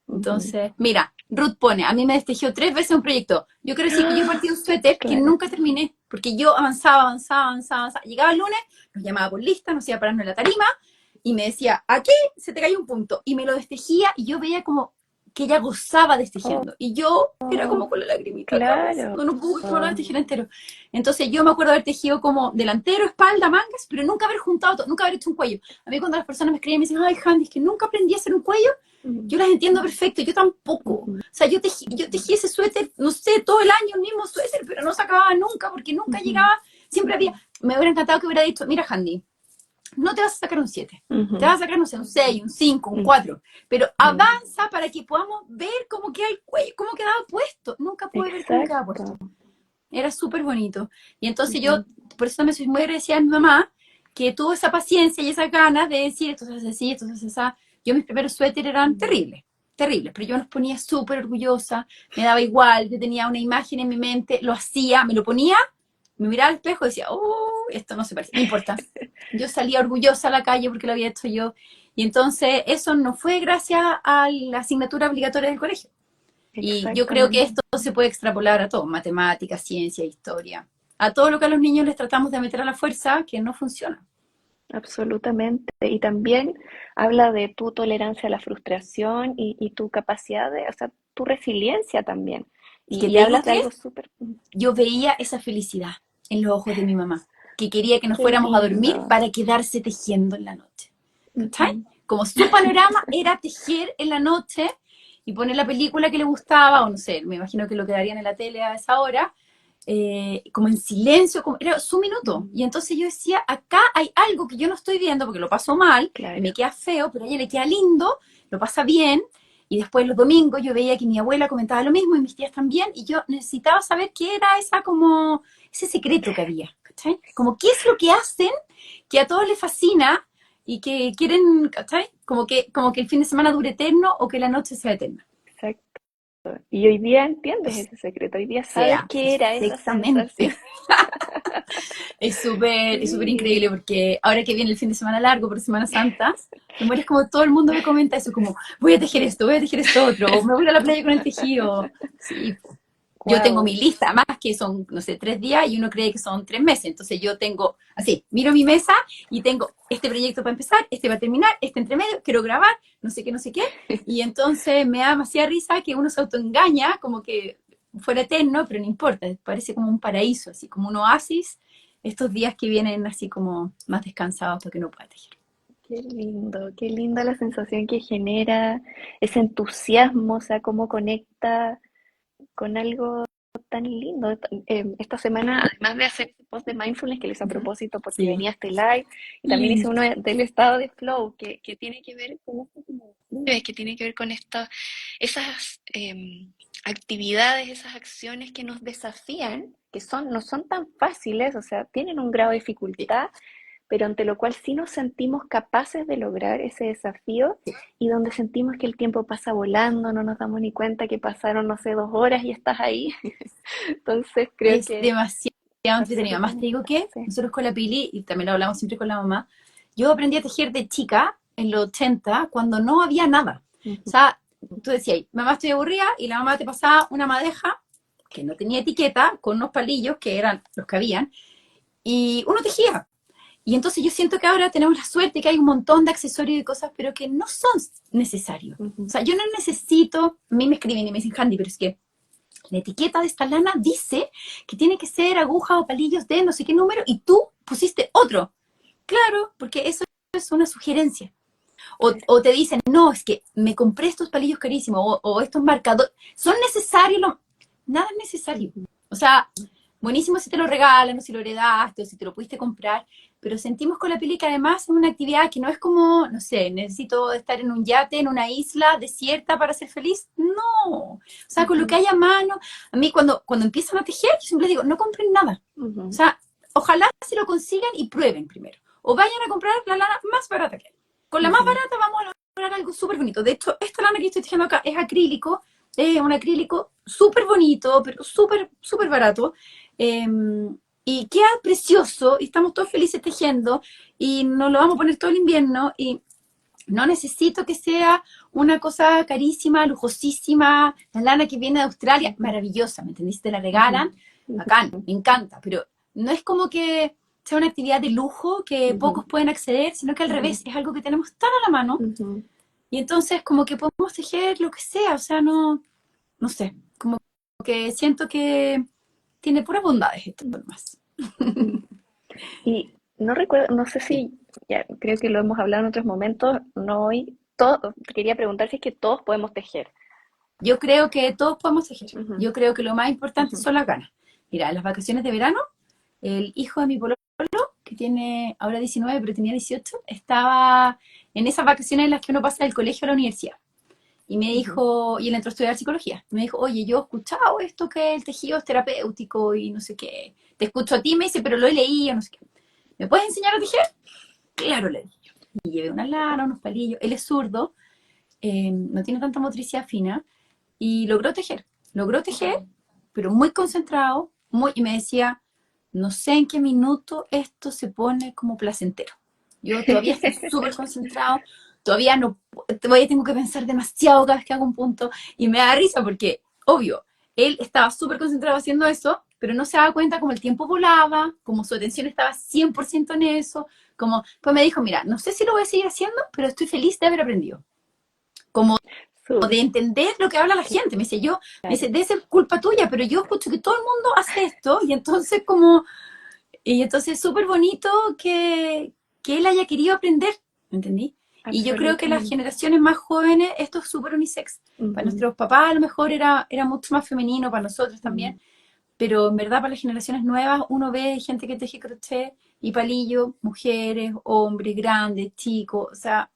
Ujú. Entonces, mira, Ruth pone, a mí me destejió 3 veces un proyecto. Yo quiero decir que yo partí un suéter que Claro. nunca terminé, porque yo avanzaba, avanzaba, avanzaba, avanzaba. Llegaba el lunes, nos llamaba por lista, nos iba parando en la tarima y me decía, aquí se te cayó un punto. Y me lo destejía y yo veía como que ella gozaba destejiendo. Y yo era como Oh, con la lagrimita atrás. claro. No, no pude probar tejer entero. Entonces yo me acuerdo haber tejido como delantero, espalda, mangas, pero nunca haber juntado todo, nunca haber hecho un cuello. A mí cuando las personas me escriben y me dicen, ay, Handy, es que nunca aprendí a hacer un cuello, Ujú, yo las entiendo perfecto, yo tampoco. O ujú, sea, yo tejí ese suéter, no sé, todo el año el mismo suéter, pero no se acababa nunca porque nunca ujú, llegaba, siempre había, me hubiera encantado que hubiera dicho, mira, Handy, no te vas a sacar un 7, te ujú, vas a sacar, no sé, un 6, un 5, un ujú, 4, pero ujú. avanza para que podamos ver cómo queda el cuello, cómo quedaba puesto. Nunca pude ver cómo quedaba Exacto. puesto. Era súper bonito. Y entonces yo, Ujú, por eso también soy muy agradecida a mi mamá, que tuvo esa paciencia y esas ganas de decir, esto se hace así, esto se hace así. Yo mis primeros suéteres eran ujú. terribles, terribles, pero yo los ponía súper orgullosa, me daba igual, yo tenía una imagen en mi mente, lo hacía, me lo ponía, me miraba al espejo y decía, oh, esto no se parece, no importa. Yo salía orgullosa a la calle porque lo había hecho yo. Y entonces eso no fue gracias a la asignatura obligatoria del colegio. Y yo creo que Exactamente. esto se puede extrapolar a todo, matemáticas, ciencia, historia, a todo lo que a los niños les tratamos de meter a la fuerza, que no funciona. Absolutamente. Y también habla de tu tolerancia a la frustración y tu capacidad o sea, tu resiliencia también. Es que Y te digo hablas de que algo súper, yo veía esa felicidad en los ojos de mi mamá, que quería que nos qué fuéramos a dormir lindo. para quedarse tejiendo en la noche. ¿Cachai? Ujú, Como su panorama era tejer en la noche y poner la película que le gustaba, o no sé, me imagino que lo quedarían en la tele a esa hora, como en silencio, como, era su minuto. ujú. Y entonces yo decía, acá hay algo que yo no estoy viendo porque lo paso mal y me Claro. queda feo, pero a ella le queda lindo, lo pasa bien. Y después los domingos yo veía que mi abuela comentaba lo mismo y mis tías también, y yo necesitaba saber qué era esa como, ese secreto que había, ¿cachai? Como qué es lo que hacen que a todos les fascina y que quieren, ¿cachai? Como que el fin de semana dure eterno o que la noche sea eterna. Exacto. Y hoy día entiendes Es- ese secreto, hoy día O sea, sabes qué era esa sensación. perfectamente. Es súper increíble Sí, porque ahora que viene el fin de semana largo por Semana Santa, me mueres como todo el mundo me comenta eso, como voy a tejer esto otro, o me voy a la playa con el tejido. Sí, yo tengo Wow. mi lista, más que son, no sé, 3 días y uno cree que son 3 meses. Entonces yo tengo, así, miro mi mesa y tengo este proyecto para empezar, este va a terminar, este entre medio, quiero grabar, no sé qué, no sé qué. Y entonces me da demasiada risa que uno se autoengaña, como que fuera eterno, pero no importa, parece como un paraíso, así como un oasis, estos días que vienen así como más descansados para que uno pueda tejer. Qué linda la sensación que genera, ese entusiasmo, o sea, cómo conecta con algo tan lindo. Esta semana, además de hacer ese post de mindfulness que les a Ujú. propósito porque Sí, venía este live, y qué también hice lindo. uno del estado de flow, que tiene que ver con esto que me describes, que tiene que ver con esas actividades, esas acciones que nos desafían, que no son tan fáciles, o sea, tienen un grado de Sí, dificultad, pero ante lo cual sí nos sentimos capaces de lograr ese desafío sí. y donde sentimos que el tiempo pasa volando, no nos damos ni cuenta que pasaron, no sé, 2 horas y estás ahí. Entonces creo Es que demasiado entretenido. Además te absolutamente digo que sí. nosotros con la Pili, y también lo hablamos siempre con la mamá, yo aprendí a tejer de chica en los 80 cuando no había nada. O Ujú, sea, tú decías, mamá estoy aburrida, y la mamá te pasaba una madeja que no tenía etiqueta, con unos palillos que eran los que habían, y uno tejía. Y entonces yo siento que ahora tenemos la suerte que hay un montón de accesorios y cosas, pero que no son necesarios. O ujú, sea, yo no necesito, a mí me escriben y me dicen, Handy, pero es que la etiqueta de esta lana dice que tiene que ser aguja o palillos de no sé qué número y tú pusiste otro. Claro, porque eso es una sugerencia. claro. O te dicen, no, es que me compré estos palillos carísimos o estos marcadores. ¿Son necesarios? Nada es necesario. Ujú, O sea, buenísimo si te lo regalan o si lo heredaste o si te lo pudiste comprar, pero sentimos con la peli que además es una actividad que no es como, no sé, necesito estar en un yate, en una isla desierta para ser feliz. No. O sea, con lo que ujú, hay a mano, a mí cuando empiezan a tejer, yo siempre digo, no compren nada. O ujú, sea, ojalá se lo consigan y prueben primero. O vayan a comprar la lana más barata que hay. Con la más ujú, barata vamos a lograr algo súper bonito. De hecho, esta lana que estoy tejiendo acá es acrílico, es un acrílico súper bonito, pero súper, súper barato. Eh, y queda precioso, y estamos todos felices tejiendo, y nos lo vamos a poner todo el invierno, y no necesito que sea una cosa carísima, lujosísima, la lana que viene de Australia, ujú, maravillosa, ¿me entendiste? Te la ujú, regalan, ujú, bacán, me encanta, pero no es como que sea una actividad de lujo que ujú, pocos pueden acceder, sino que al ujú, revés, es algo que tenemos tan a la mano, ujú. y entonces como que podemos tejer lo que sea, o sea, no sé, como que siento que tiene puras bondades esto más. Ujú. Y no recuerdo, no sé si, ya creo que lo hemos hablado en otros momentos, no hoy, quería preguntar si es que todos podemos tejer. Yo creo que todos podemos tejer. Ujú, Yo creo que lo más importante ujú, son las ganas. Mira, en las vacaciones de verano, el hijo de mi pololo, que tiene ahora 19, pero tenía 18, estaba en esas vacaciones en las que uno pasa del colegio a la universidad. Y me ujú, dijo, y él entró a estudiar psicología. Me dijo, oye, yo he escuchado esto que el tejido es terapéutico y no sé qué. Te escucho a ti, me dice, pero lo he leído, no sé qué. ¿Me puedes enseñar a tejer? Claro, le dije. Y llevé una lana, unos palillos. Él es zurdo, no tiene tanta motricidad fina, y logró tejer. Logró tejer, ujú. pero muy concentrado, y me decía, no sé en qué minuto esto se pone como placentero. Yo todavía estoy súper concentrado, todavía no, todavía tengo que pensar demasiado cada vez que hago un punto, y me da risa porque, obvio, él estaba súper concentrado haciendo eso, pero no se daba cuenta como el tiempo volaba, como su atención estaba 100% en eso, como, pues me dijo, mira, no sé si lo voy a seguir haciendo, pero estoy feliz de haber aprendido. Como de entender lo que habla la gente. Me dice, me dice, Claro, debe ser culpa tuya, pero yo escucho que todo el mundo hace esto, y entonces es súper bonito que él haya querido aprender, ¿me entendí? Y yo creo que las absolutamente. generaciones más jóvenes, esto es súper unisex. Para Ujú, nuestros papás a lo mejor era mucho más femenino, para nosotros ujú. también, pero en verdad para las generaciones nuevas uno ve gente que teje crochet y palillo, mujeres, hombres, grandes, chicos, o sea,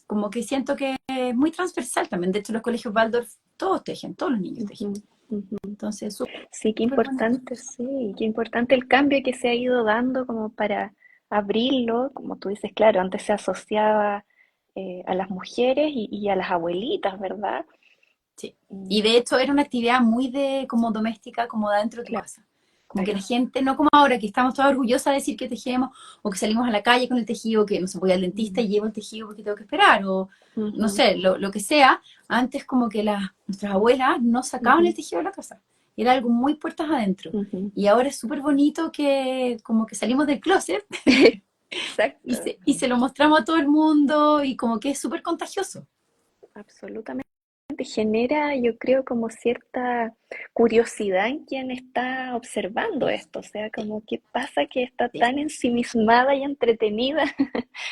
como que siento que es muy transversal también. De hecho, los colegios Waldorf todos tejen, todos los niños tejen. Ujú, ujú. Entonces, Sí, qué súper bonito. importante, sí, qué importante el cambio que se ha ido dando como para abrirlo, como tú dices, claro, antes se asociaba a las mujeres y a las abuelitas, ¿verdad? Sí. Y Mm, de hecho era una actividad muy de como doméstica, como de dentro de tu casa. Como que la claro. gente, no como ahora, que estamos todos orgullosas de decir que tejemos, o que salimos a la calle con el tejido, que no se voy al dentista Mm, y llevo el tejido porque tengo que esperar, o no ujú, sé, lo que sea. Antes como que nuestras abuelas no sacaban ujú, el tejido de la casa. era algo muy puertas adentro. Ujú. Y ahora es súper bonito que como que salimos del closet Exacto, y se lo mostramos a todo el mundo y como que es súper contagioso. absolutamente. Genera, yo creo, como cierta curiosidad en quien está observando Sí, esto. O sea, sí, como qué pasa que está sí. tan ensimismada y entretenida.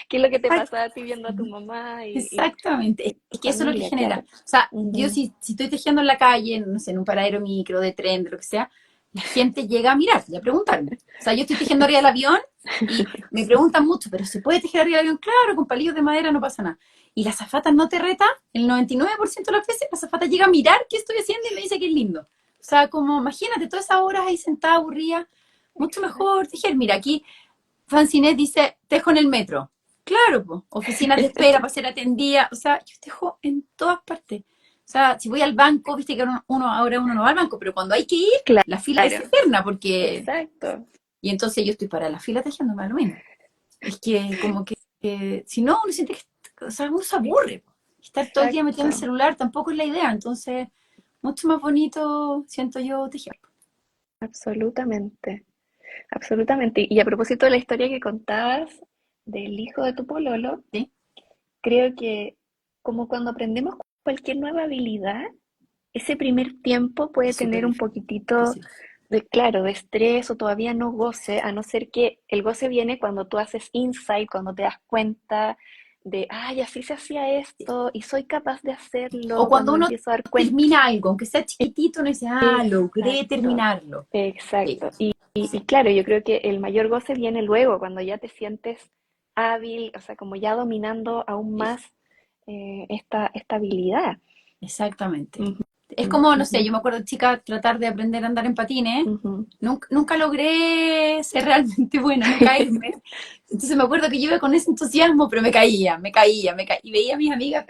¿Qué es lo que te Exact- pasaba a ti viendo a tu mamá Exactamente, y tu es que eso es lo que familia? genera. Claro. O sea, yo Ujú. si estoy tejiendo en la calle, no sé, en un paradero micro, de tren, de lo que sea, la gente llega a mirar y a preguntarme. O sea, yo estoy tejiendo arriba del avión y me preguntan mucho, ¿pero se puede tejer arriba del avión? Claro, con palillos de madera no pasa nada. Y la azafata no te reta, el 99% de las veces la azafata llega a mirar qué estoy haciendo y me dice que es lindo. O sea, como imagínate todas esas horas ahí sentada aburrida, mucho Exacto. mejor tejer. Mira, aquí Fancinés dice, tejo en el metro. Claro, po, oficinas de espera para ser atendida. O sea, yo tejo en todas partes. O sea, si voy al banco, viste que ahora uno no va al banco, pero cuando hay que ir, la fila es Claro, eterna, porque... exacto. Y entonces yo estoy para la fila tejiendo, me da lo mismo. Es que como que si no, uno siente que, o sea, uno se aburre. Estar todo el día metido Exacto. en el celular tampoco es la idea. Entonces, mucho más bonito siento yo tejer. Absolutamente. Absolutamente. Y a propósito de la historia que contabas del hijo de tu pololo, ¿Sí? creo que como cuando aprendemos cualquier nueva habilidad, ese primer tiempo puede Es súper tener un poquitito difícil. de, claro, de estrés o todavía no goce, a no ser que el goce viene cuando tú haces insight, cuando te das cuenta de, ay, así se hacía esto y soy capaz de O hacerlo, cuando cuando me uno empiezo a dar cuenta. termina algo, aunque sea chiquitito, uno dice, ah, logré Exacto, terminarlo. Sí, exacto. Y sí, claro, yo creo que el mayor goce viene luego, cuando ya te sientes hábil, o sea, como ya dominando aún sí, más esta habilidad. exactamente. Ujú, Es como, no ujú, sé, yo me acuerdo chica tratar de aprender a andar en patines. ujú. Nunca logré ser realmente buena, no caerme. Entonces me acuerdo que yo iba con ese entusiasmo, pero me caía. Y veía a mis amigas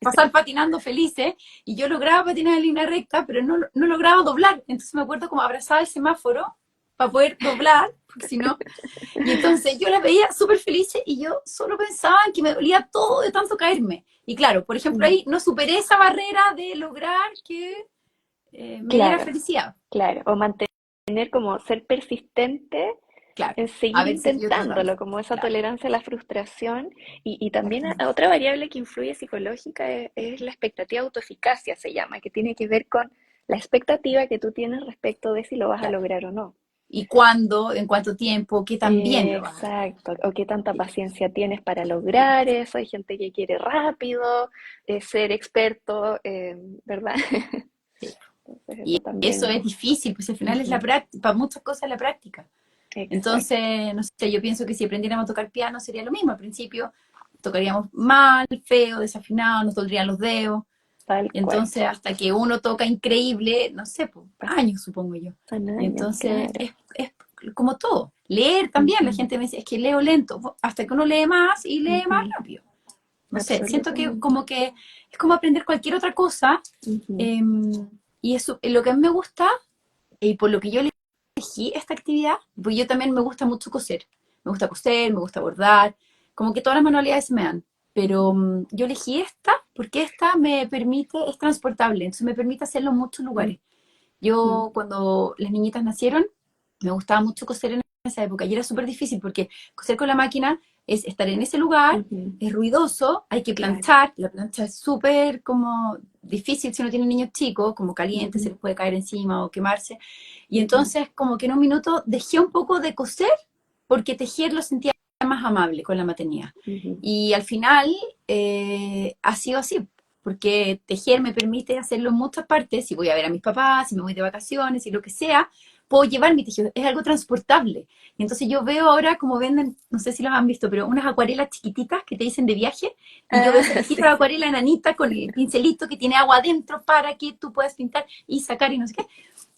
pasar patinando felices y yo lograba patinar en línea recta, pero no lograba doblar. Entonces me acuerdo como abrazaba el semáforo para poder doblar, porque si no... Y entonces yo las veía súper felices y yo solo pensaba en que me dolía todo de tanto caerme. Y claro, por ejemplo, Mm, ahí no superé esa barrera de lograr que me diera claro, felicidad. claro. O mantener como ser persistente Claro, en seguir haber seguido tratando. intentándolo, como esa Claro, tolerancia a la frustración. Y también exactamente. otra variable que influye psicológica es la expectativa de autoeficacia, se llama, que tiene que ver con la expectativa que tú tienes respecto de si lo vas a Claro. lograr o no. ¿Y cuándo? ¿En cuánto tiempo? ¿Qué tan bien lo vas a hacer? Exacto, o qué tanta Sí, paciencia tienes para sí, lograr eso. Hay gente que quiere rápido, ser experto, ¿verdad? sí. Entonces Y eso eso también. es difícil, pues al final es la Ujú, práctica, para muchas cosas es la práctica. exacto, Entonces, no sé, yo pienso que si aprendiéramos a tocar piano sería lo mismo. Al principio tocaríamos mal, feo, desafinado, nos dolerían los dedos. tal Y cual. entonces, hasta que uno toca increíble, no sé, pues, años supongo yo. Pasan Y años, entonces claro. es como todo. Leer también, la Ujú, gente me dice, es que leo lento, hasta que uno lee más y lee más ujú, rápido. No sé, siento absolutamente. que es como aprender cualquier otra cosa. Ujú, eh, y eso, lo que a mí me gusta, y por lo que yo elegí esta actividad, pues yo también me gusta mucho coser. Me gusta coser, me gusta bordar, como que todas las manualidades se me dan. Pero yo elegí esta porque esta me permite, es transportable, entonces me permite hacerlo en muchos lugares. ujú, Yo cuando las niñitas nacieron, me gustaba mucho coser en esa época y era súper difícil porque coser con la máquina es estar en ese lugar, ujú, es ruidoso, hay que claro. planchar, la plancha es súper como difícil si uno tiene niños chicos, como caliente, se Ujú, les puede caer encima o quemarse. Y ujú, entonces como que en un minuto dejé un poco de coser porque tejer lo sentía más amable con la maternidad. ujú, Y al final ha sido así, porque tejer me permite hacerlo en muchas partes, si voy a ver a mis papás, si me voy de vacaciones, si lo que sea, puedo llevar mi tejido, es algo transportable. Y entonces yo veo ahora como venden, no sé si los han visto, pero unas acuarelas chiquititas que te dicen de viaje, y yo veo ah, esa chiquita sí. de acuarela enanita con el pincelito que tiene agua adentro para que tú puedas pintar y sacar y no sé qué.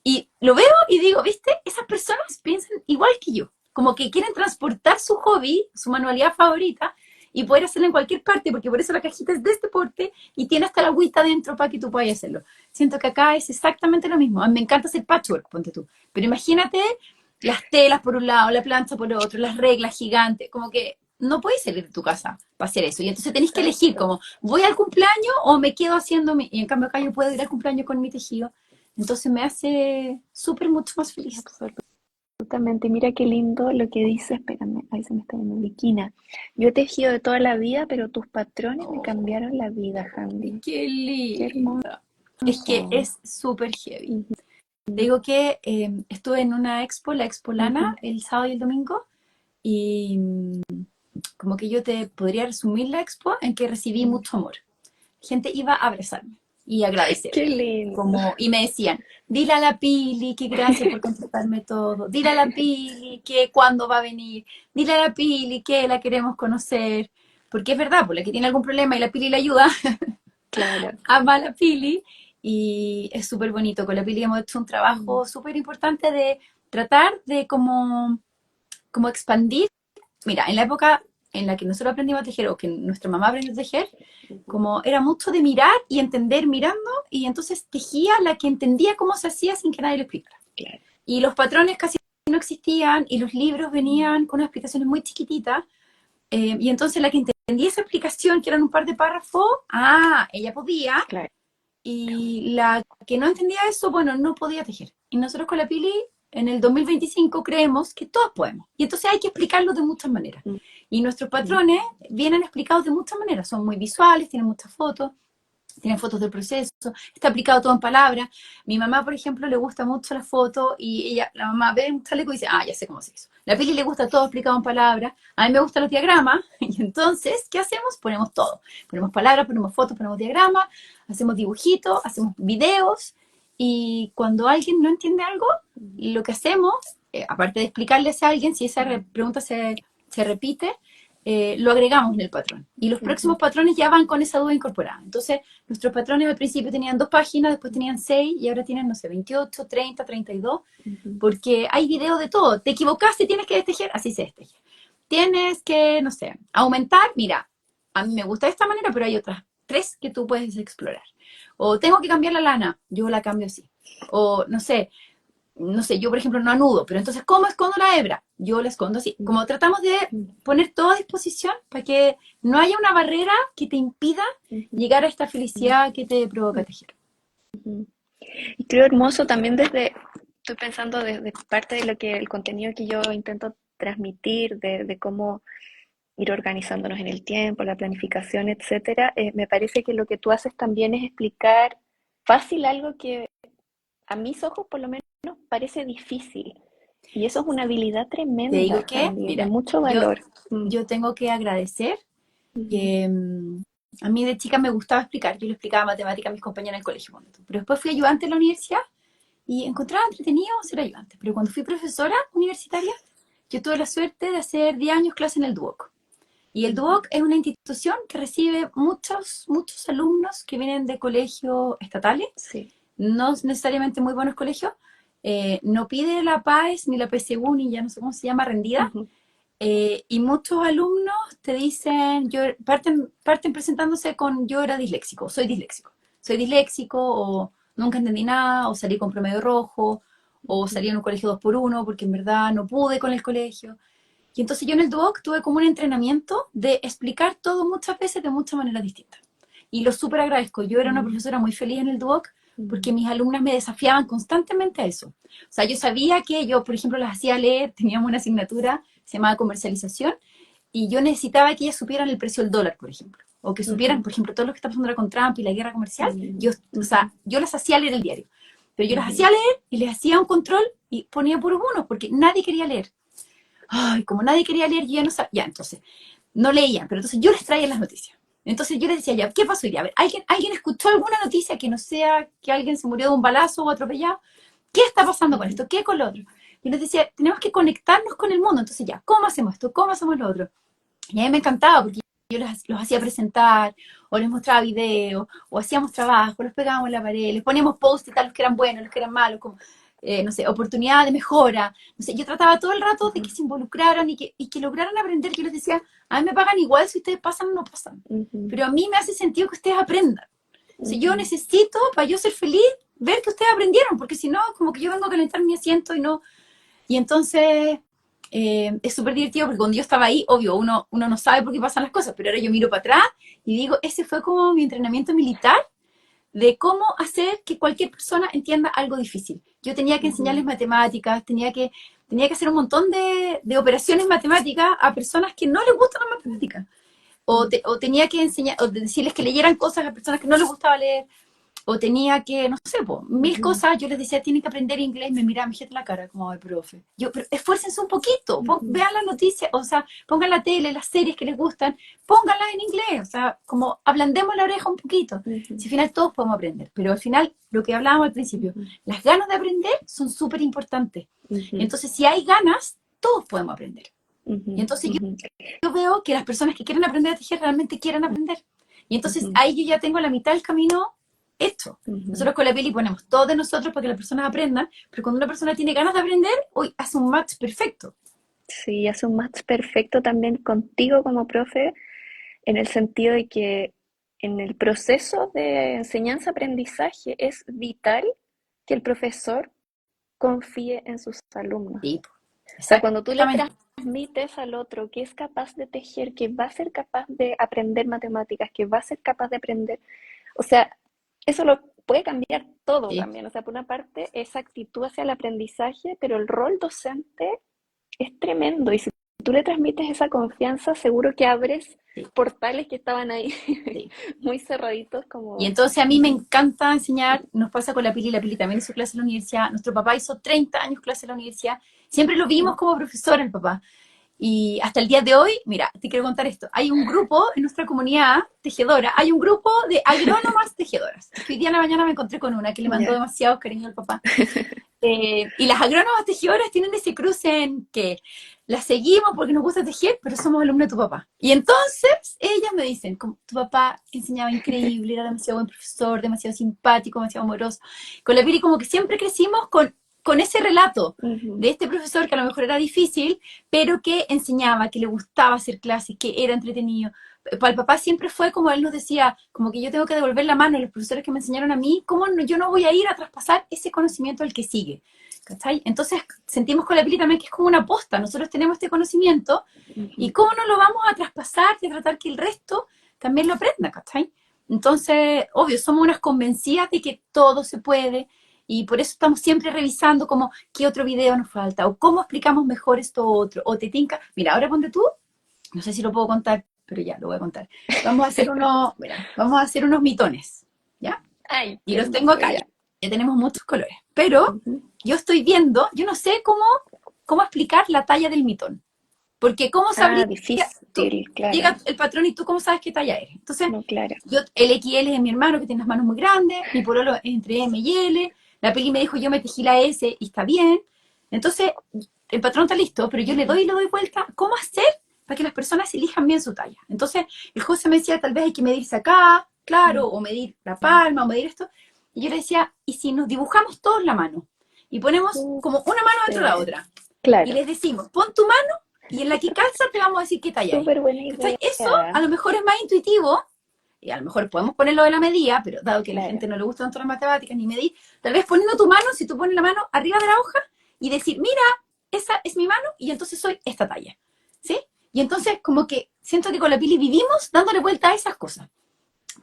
Y lo veo y digo, ¿viste? Esas personas piensan igual que yo, como que quieren transportar su hobby, su manualidad favorita, y poder hacerlo en cualquier parte, porque por eso la cajita es de este porte y tiene hasta la agüita dentro para que tú puedas hacerlo. Siento que acá es exactamente lo mismo. A mí me encanta hacer patchwork, ponte tú. Pero imagínate las telas por un lado, la plancha por otro, las reglas gigantes, como que no puedes salir de tu casa para hacer eso. Y entonces tenés que elegir Exacto. como, ¿voy al cumpleaños o me quedo haciendo mi... Y en cambio acá yo puedo ir al cumpleaños con mi tejido. Entonces me hace súper mucho más feliz. Absolutamente. Mira qué lindo lo que dice. Espérame, ahí se me está yendo Viquina. Yo he tejido de toda la vida, pero tus patrones me Oh, cambiaron la vida, Handy. qué Qué linda. Es que hermoso. es súper heavy. Ujú, Te digo que estuve en una expo, la Expo Lana, ujú, el sábado y el domingo, y como que yo te podría resumir la expo en que recibí ujú. mucho amor. Gente iba a abrazarme y Qué agradecerme. lindo. Como, y me decían, dile a la Pili que gracias por contestarme todo, dile a la Pili que cuándo va a venir, dile a la Pili que la queremos conocer, porque es verdad, pues la que tiene algún problema y la Pili le ayuda, Claro. ama a la Pili y es súper bonito. Con la Pili hemos hecho un Mm, trabajo súper importante de tratar de como expandir. Mira, en la época en la que nosotros aprendimos a tejer o que nuestra mamá aprendió a tejer, ujú. como era mucho de mirar y entender mirando, y entonces tejía la que entendía cómo se hacía sin que nadie le explicara. Claro. Y los patrones casi no existían y los libros Mm, venían con unas explicaciones muy chiquititas, y entonces la que entendía esa explicación, que eran un par de párrafos, ella podía, claro. y la que no entendía eso, bueno, no podía tejer. Y nosotros con la Pili en el 2025 creemos que todos podemos. Y entonces hay que explicarlo de muchas maneras. Mm, Y nuestros mm, patrones vienen explicados de muchas maneras. Son muy visuales, tienen muchas fotos, tienen fotos del proceso, está aplicado todo en palabras. Mi mamá, por ejemplo, le gusta mucho la foto y ella, la mamá ve un chaleco y dice, ya sé cómo se hizo. La Pili le gusta todo explicado en palabras, a mí me gustan los diagramas, y entonces, ¿qué hacemos? Ponemos todo. Ponemos palabras, ponemos fotos, ponemos diagramas, hacemos dibujitos, hacemos videos, y cuando alguien no entiende algo, mm, lo que hacemos, aparte de explicarles a alguien, si esa pregunta se repite, lo agregamos en el patrón. Y los ujú, próximos patrones ya van con esa duda incorporada. Entonces, nuestros patrones al principio tenían 2 páginas, después tenían 6 y ahora tienen, no sé, 28, 30, 32, ujú, porque hay video de todo. Te equivocaste, tienes que destejer, así se desteje. Tienes que, no sé, aumentar, mira, a mí me gusta de esta manera, pero hay otras 3 que tú puedes explorar. O tengo que cambiar la lana, yo la cambio así. O no sé, yo por ejemplo no anudo, pero entonces, ¿cómo escondo la hebra? Yo la escondo así. mm, Como tratamos de mm, poner todo a disposición para que no haya una barrera que te impida ujú, llegar a esta mm, felicidad que te provoca tejer. ujú. Y creo hermoso también estoy pensando desde parte de lo que el contenido que yo intento transmitir, de cómo ir organizándonos en el tiempo, la planificación, etcétera. Me parece que lo que tú haces también es explicar fácil algo que a mis ojos por lo menos parece difícil. Y eso es una habilidad Te tremenda, digo que, Handy, de mira, mucho yo, valor. Mm, yo tengo que agradecer ujú, que a mí de chica me gustaba explicar. Yo le explicaba matemática a mis compañeras en el colegio. Pero después fui ayudante en la universidad y encontraba entretenido ser ayudante. Pero cuando fui profesora universitaria, yo tuve la suerte de hacer 10 años clase en el Duoc. Y el ujú, Duoc es una institución que recibe muchos, muchos alumnos que vienen de colegios estatales, sí. no necesariamente muy buenos colegios. No pide la PAES ni la PSU ni ya no sé cómo se llama, rendida. Ujú, Y muchos alumnos te dicen, parten presentándose con yo era disléxico, soy disléxico o nunca entendí nada, o salí con promedio rojo, o ujú, salí en un colegio 2x1 porque en verdad no pude con el colegio. Y entonces yo en el Duoc tuve como un entrenamiento de explicar todo muchas veces de muchas maneras distintas. Y lo súper agradezco. Yo era una mm, profesora muy feliz en el Duoc porque mm, mis alumnas me desafiaban constantemente a eso. O sea, yo sabía que yo, por ejemplo, las hacía leer, teníamos una asignatura que se llamaba comercialización, y yo necesitaba que ellas supieran el precio del dólar, por ejemplo. O que supieran, ujú, por ejemplo, todo lo que está pasando ahora con Trump y la guerra comercial. mm, Yo, o ujú, sea, yo las hacía leer el diario. Pero yo las ujú, hacía leer y les hacía un control y ponía puros unos, porque nadie quería leer. Ay, como nadie quería leer, yo ya no sabía. Ya, entonces, no leían, pero entonces yo les traía las noticias. Entonces yo les decía, ya, ¿qué pasó hoy día? A ver, ¿alguien escuchó alguna noticia que no sea que alguien se murió de un balazo o atropellado? ¿Qué está pasando con ujú, esto? ¿Qué con lo otro? Yo les decía, tenemos que conectarnos con el mundo. Entonces ya, ¿cómo hacemos esto? ¿Cómo hacemos lo otro? Y a mí me encantaba porque yo los hacía presentar, o les mostraba videos, o hacíamos trabajo, los pegábamos en la pared, les poníamos post-it a los que eran buenos, los que eran malos, como, no sé, oportunidad de mejora. No sé, yo trataba todo el rato de que se involucraran y que lograran aprender. Yo les decía, a mí me pagan igual si ustedes pasan o no pasan, ujú, pero a mí me hace sentido que ustedes aprendan. Si yo ujú, necesito, para yo ser feliz, ver que ustedes aprendieron, porque si no, como que yo vengo a calentar mi asiento y no, y entonces es súper divertido porque cuando yo estaba ahí, obvio, uno no sabe por qué pasan las cosas, pero ahora yo miro para atrás y digo, ese fue como mi entrenamiento militar de cómo hacer que cualquier persona entienda algo difícil. Yo tenía que enseñarles Ujú, matemáticas, tenía que hacer un montón de operaciones matemáticas a personas que no les gustan las matemáticas. ujú, O tenía que enseñar, o decirles que leyeran cosas a personas que no les gustaba leer, o tenía que, no sé, po, mil ujú, cosas. Yo les decía, tienen que aprender inglés, me miraba mi gente en la cara, como, ay, profe. Yo, pero esfuércense un poquito, ujú, vean las noticias, o sea, pongan la tele, las series que les gustan, pónganlas en inglés, o sea, como ablandemos la oreja un poquito. Si ujú, al final todos podemos aprender, pero al final, lo que hablábamos al principio, ujú, las ganas de aprender son súper importantes. ujú, Entonces, si hay ganas, todos podemos aprender. Y ujú, entonces ujú, yo veo que las personas que quieren aprender a tejer realmente quieren aprender. Y entonces ujú, ahí yo ya tengo la mitad del camino hecho. ujú. Nosotros con la peli ponemos todo de nosotros para que las personas aprendan, pero cuando una persona tiene ganas de aprender, hoy hace un match perfecto. Sí, hace un match perfecto también contigo como profe, en el sentido de que en el proceso de enseñanza-aprendizaje es vital que el profesor confíe en sus alumnos. Sí, O sea, cuando tú le exactamente. transmites al otro que es capaz de tejer, que va a ser capaz de aprender matemáticas, que va a ser capaz de aprender, o sea, eso lo puede cambiar todo Sí. también. O sea, por una parte, esa actitud hacia el aprendizaje, pero el rol docente es tremendo. Y si tú le transmites esa confianza, seguro que abres Sí, portales que estaban ahí sí. muy cerraditos, Y como... entonces a mí me encanta enseñar, nos pasa con la Pili también hizo clase en la universidad, nuestro papá hizo 30 años clase en la universidad, siempre lo vimos como profesor el papá. Y hasta el día de hoy, mira, te quiero contar esto. Hay un grupo en nuestra comunidad tejedora, hay un grupo de agrónomas tejedoras. Es que hoy día en la mañana me encontré con una que le mandó Ya. demasiado cariño al papá. Y las agrónomas tejedoras tienen ese cruce en que las seguimos porque nos gusta tejer, pero somos alumnos de tu papá. Y entonces ellas me dicen, como tu papá enseñaba increíble, era demasiado buen profesor, demasiado simpático, demasiado amoroso. Con la Piri como que siempre crecimos con ese relato Ujú, de este profesor que a lo mejor era difícil, pero que enseñaba, que le gustaba hacer clases, que era entretenido. Para el papá siempre fue como él nos decía, como que yo tengo que devolver la mano a los profesores que me enseñaron a mí, ¿cómo yo no voy a ir a traspasar ese conocimiento al que sigue? ¿Cachai? Entonces sentimos con la Pili también que es como una aposta, nosotros tenemos este conocimiento y ujú. cómo no lo vamos a traspasar y a tratar que el resto también lo aprenda, ¿cachai? Entonces, obvio, somos unas convencidas de que todo se puede y por eso estamos siempre revisando como qué otro video nos falta o cómo explicamos mejor esto otro, o te tinca, mira, ahora ponte tú, no sé si lo puedo contar, pero ya, lo voy a contar. Vamos a hacer unos, mira, vamos a hacer unos mitones, ¿ya? Ay, Y qué los tengo hermoso, acá, ya. ya tenemos muchos colores. Pero Ujú. yo estoy viendo, yo no sé cómo explicar la talla del mitón. Porque cómo sabría, Ah, difícil, claro. llega el patrón y tú cómo sabes qué talla eres. Entonces, No, claro. yo, el XL es mi hermano que tiene las manos muy grandes, mi pololo es entre M y L, la Peli me dijo yo me tejí la S y está bien. Entonces, el patrón está listo, pero yo le Ujú, doy y le doy vuelta. ¿Cómo hacer para que las personas elijan bien su talla? Entonces, el José me decía, tal vez hay que medirse acá, claro, o medir la palma, o medir esto. Y yo le decía, ¿y si nos dibujamos todos la mano? Y ponemos como una mano dentro de la súper. otra. Y Claro, les decimos, pon tu mano y en la que calza te vamos a decir qué talla es. súper buena ¿Cachai? Eso idea. a lo mejor es más intuitivo y a lo mejor podemos ponerlo de la medida, pero dado que a la Claro. gente no le gustan tanto las matemáticas ni medir, tal vez poniendo tu mano, si tú pones la mano arriba de la hoja y decir, mira, esa es mi mano y entonces soy esta talla. ¿Sí? Y entonces como que siento que con la Pili vivimos dándole vuelta a esas cosas.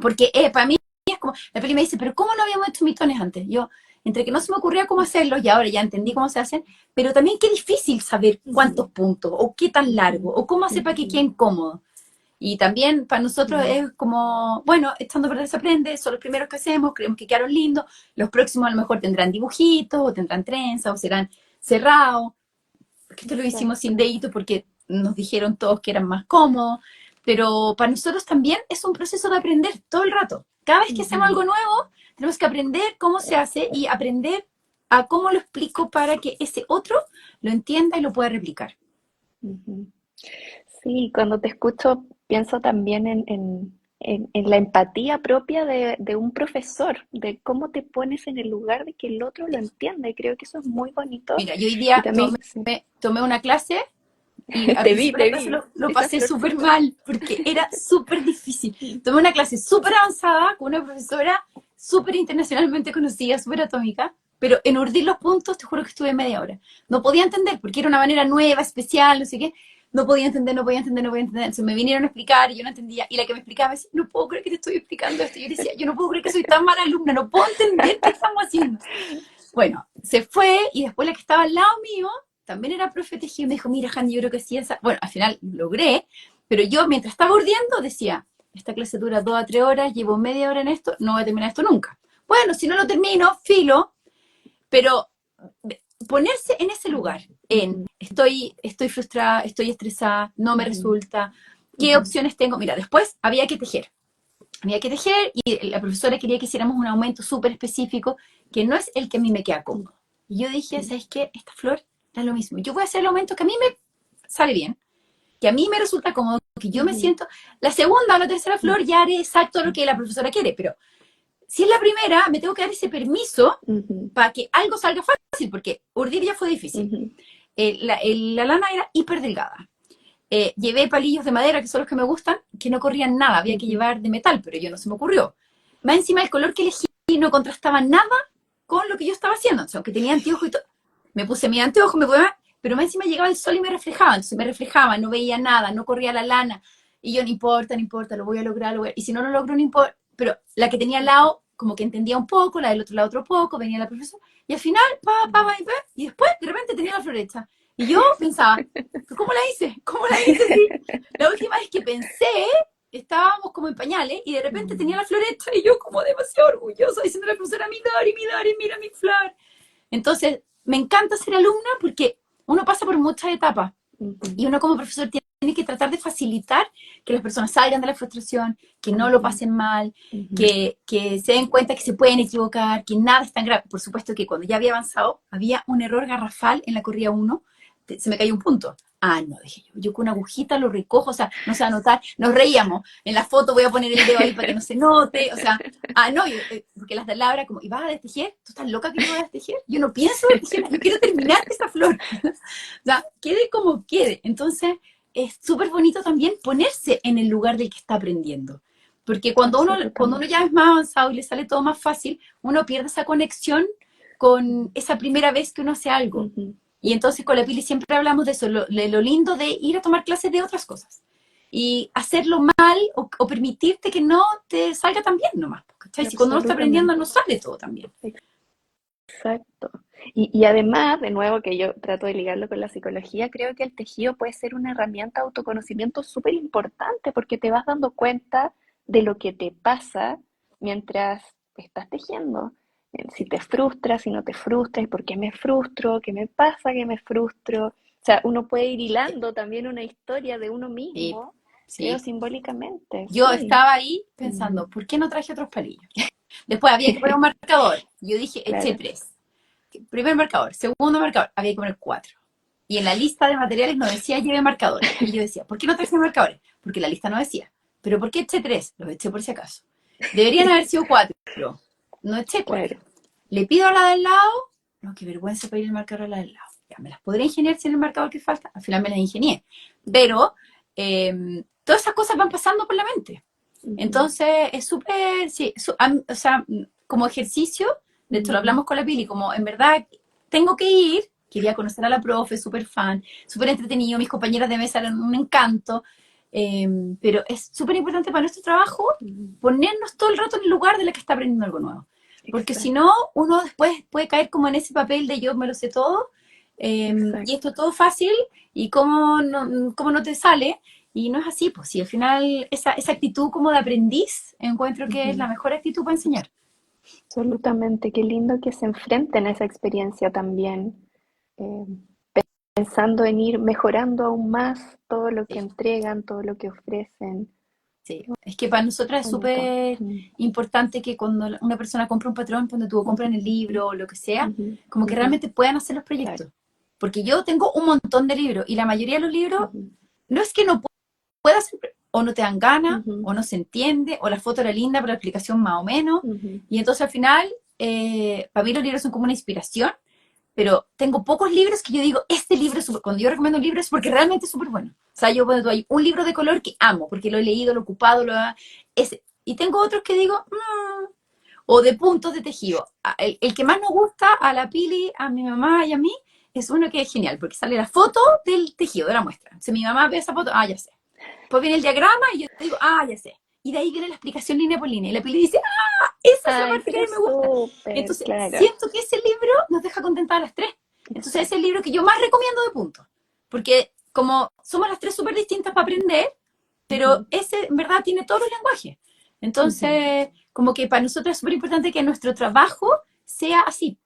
Porque para mí es como, la Pili me dice, pero ¿cómo no habíamos hecho mitones antes? Yo, entre que no se me ocurría cómo hacerlos y ahora ya entendí cómo se hacen, pero también qué difícil saber Ujú, cuántos puntos o qué tan ujú, largo o cómo hacer para que ujú, queden cómodos. Y también para nosotros mm. es como, bueno, estando verdad se aprende, son los primeros que hacemos, creemos que quedaron lindos, los próximos a lo mejor tendrán dibujitos, o tendrán trenzas, o serán cerrados, porque esto lo hicimos sin Exacto. dedito porque nos dijeron todos que eran más cómodos, pero para nosotros también es un proceso de aprender todo el rato. Cada vez que hacemos Ujú. algo nuevo, tenemos que aprender cómo se hace y aprender a cómo lo explico para que ese otro lo entienda y lo pueda replicar. Ujú. Sí, cuando te escucho pienso también en la empatía propia de un profesor, de cómo te pones en el lugar de que el otro lo entienda. Y creo que eso es muy bonito. Mira, yo hoy Y día también, sí, tomé una clase y al principio de la te clase vi, lo esa pasé súper florcita. mal porque era súper difícil. Tomé una clase súper avanzada con una profesora súper internacionalmente conocida, súper atómica, pero en urdir los puntos te juro que estuve media hora. No podía entender porque era una manera nueva, especial, no sé qué, no podía entender, no podía entender, no podía entender. Entonces me vinieron a explicar y yo no entendía. Y la que me explicaba me decía, no puedo creer que te estoy explicando esto. Y yo decía, yo no puedo creer que soy tan mala alumna, no puedo entender qué estamos haciendo. Bueno, se fue y después la que estaba al lado mío, también era profe de tejido, me dijo, mira, Handy, yo creo que sí, esa... Bueno, al final logré, pero yo mientras estaba urdiendo decía, esta clase dura 2 a 3 horas, llevo media hora en esto, no voy a terminar esto nunca. Bueno, si no lo termino, filo, pero ponerse en ese lugar, en estoy frustrada, estoy estresada, no me resulta, ¿qué opciones tengo? Mira, después había que tejer y la profesora quería que hiciéramos un aumento súper específico que no es el que a mí me queda cómodo. Y yo dije, ¿sabes qué? Esta flor da lo mismo. Yo voy a hacer el aumento que a mí me sale bien, que a mí me resulta cómodo, que yo me siento... La segunda o la tercera flor ya haré exacto lo que la profesora quiere, pero si es la primera, me tengo que dar ese permiso para que algo salga fácil, porque urdir ya fue difícil. La lana era hiper delgada. Llevé palillos de madera, que son los que me gustan, que no corrían nada, había que llevar de metal, pero yo no se me ocurrió. Más encima el color que elegí no contrastaba nada con lo que yo estaba haciendo, o sea, aunque tenía anteojos y todo, me puse mi anteojo, pero más encima llegaba el sol y me reflejaba, entonces me reflejaba, no veía nada, no corría la lana, y yo, no importa, no importa, lo voy a lograr, y si no lo logro, no importa, pero la que tenía al lado, como que entendía un poco, la del otro lado otro poco, venía la profesora, y al final, y después, de repente tenía la floresta. Y yo pensaba, ¿cómo la hice? ¿Cómo la hice? Sí. La última vez que pensé, estábamos como en pañales y de repente tenía la floresta y yo como demasiado orgullosa diciendo a la profesora, mi Dari, mira mi flor. Entonces, me encanta ser alumna porque uno pasa por muchas etapas y uno como profesor tiene que tratar de facilitar que las personas salgan de la frustración, que no lo pasen mal, que se den cuenta que se pueden equivocar, que nada es tan grave. Por supuesto que cuando ya había avanzado, había un error garrafal en la corrida 1, se me cayó un punto. Ah, no, dije yo con una agujita lo recojo, o sea, no se va a notar, nos reíamos, en la foto voy a poner el dedo ahí para que no se note, o sea, no, porque las de Laura como, ¿y vas a destejer? ¿Tú estás loca que yo voy a destejer? Yo no pienso destejer, yo quiero terminar esta flor, o sea, quede como quede. Entonces, es súper bonito también ponerse en el lugar del que está aprendiendo, porque cuando uno ya es más avanzado y le sale todo más fácil, uno pierde esa conexión con esa primera vez que uno hace algo. Y entonces con la Pili siempre hablamos de eso, lo lindo de ir a tomar clases de otras cosas. Y hacerlo mal o permitirte que no te salga tan bien nomás. ¿Cachai? Si cuando uno está aprendiendo no sale todo tan bien. Exacto. Y además, de nuevo, que yo trato de ligarlo con la psicología, creo que el tejido puede ser una herramienta de autoconocimiento súper importante porque te vas dando cuenta de lo que te pasa mientras estás tejiendo. Si te frustras, si no te frustras, por qué me frustro, qué me pasa que me frustro. O sea, uno puede ir hilando también una historia de uno Sí, mismo, creo, sí. simbólicamente. Yo Sí. estaba ahí pensando, ¿por qué no traje otros palillos? Después había que poner un marcador. Yo dije, eché Claro. 3. Primer marcador, segundo marcador, había que poner 4. Y en la lista de materiales no decía lleve marcadores. Y yo decía, ¿por qué no traje marcadores? Porque la lista no decía. ¿Pero por qué eché 3? Los eché por si acaso. Deberían haber sido 4. No eché 4. Claro. Le pido a la del lado, no, qué vergüenza pedir el marcador a la del lado. Ya, me las podré ingeniar sin el marcador que falta. Al final me las ingenié. Pero todas esas cosas van pasando por la mente. Entonces es súper, sí, o sea, como ejercicio, de hecho lo hablamos con la Pili, como en verdad tengo que ir, quería conocer a la profe, súper fan, súper entretenido, mis compañeras de mesa eran un encanto, pero es súper importante para nuestro trabajo ponernos todo el rato en el lugar de la que está aprendiendo algo nuevo. Porque si no, uno después puede caer como en ese papel de yo me lo sé todo, y esto es todo fácil, y cómo no te sale, y no es así, pues si al final esa actitud como de aprendiz encuentro que es la mejor actitud para enseñar. Absolutamente, qué lindo que se enfrenten a esa experiencia también, eh, pensando en ir mejorando aún más todo lo que Sí, entregan, todo lo que ofrecen. sí. Es que para nosotras es Bonito. súper importante que cuando una persona compra un patrón, cuando tú compras en el libro o lo que sea, Ujú, como que ujú, realmente puedan hacer los claro. proyectos. Porque yo tengo un montón de libros y la mayoría de los libros Ujú, no es que no puedas, o no te dan ganas, ujú, o no se entiende, o la foto era linda, pero la explicación más o menos. ujú, Y entonces al final, para mí los libros son como una inspiración, pero tengo pocos libros que yo digo, este libro es súper, cuando yo recomiendo un libro es porque realmente es súper bueno. O sea, yo cuando hay un libro de color que amo, porque lo he leído, lo he ocupado, ese. Y tengo otros que digo, o de puntos de tejido. El que más nos gusta a la Pili, a mi mamá y a mí, es uno que es genial, porque sale la foto del tejido, de la muestra. Si mi mamá ve esa foto, ya sé. Después viene el diagrama y yo digo, ya sé. Y de ahí viene la explicación línea por línea. Y la Pili dice, esa es la Ay, parte que pero a mí me gusta. súper, Entonces, claro. siento que ese libro nos deja contentar a las tres. Entonces, es Exacto. el libro que yo más recomiendo de punto. Porque como somos las tres súper distintas para aprender, Ujú, pero ese en verdad tiene todos los lenguajes. ujú, Entonces, como que para nosotros es súper importante que nuestro trabajo sea así,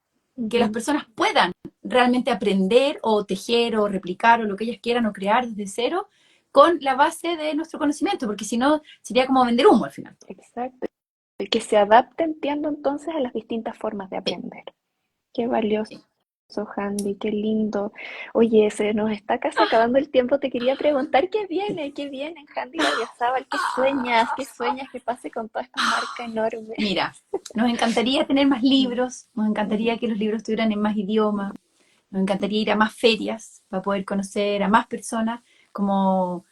que las ujú. personas puedan realmente aprender o tejer o replicar o lo que ellas quieran o crear desde cero con la base de nuestro conocimiento, porque si no sería como vender humo al final. Exacto. Y que se adapte, entiendo entonces, a las distintas formas de Sí, aprender. Qué valioso, sí. Handy, qué lindo. Oye, se nos está casi acabando el tiempo. Te quería preguntar qué viene en Handy Lardiazabal, qué sueñas que pase con toda esta marca enorme. Mira, nos encantaría tener más Mm, libros, nos ujú, encantaría que los libros estuvieran en más idiomas, nos encantaría ir a más ferias para poder conocer a más personas, como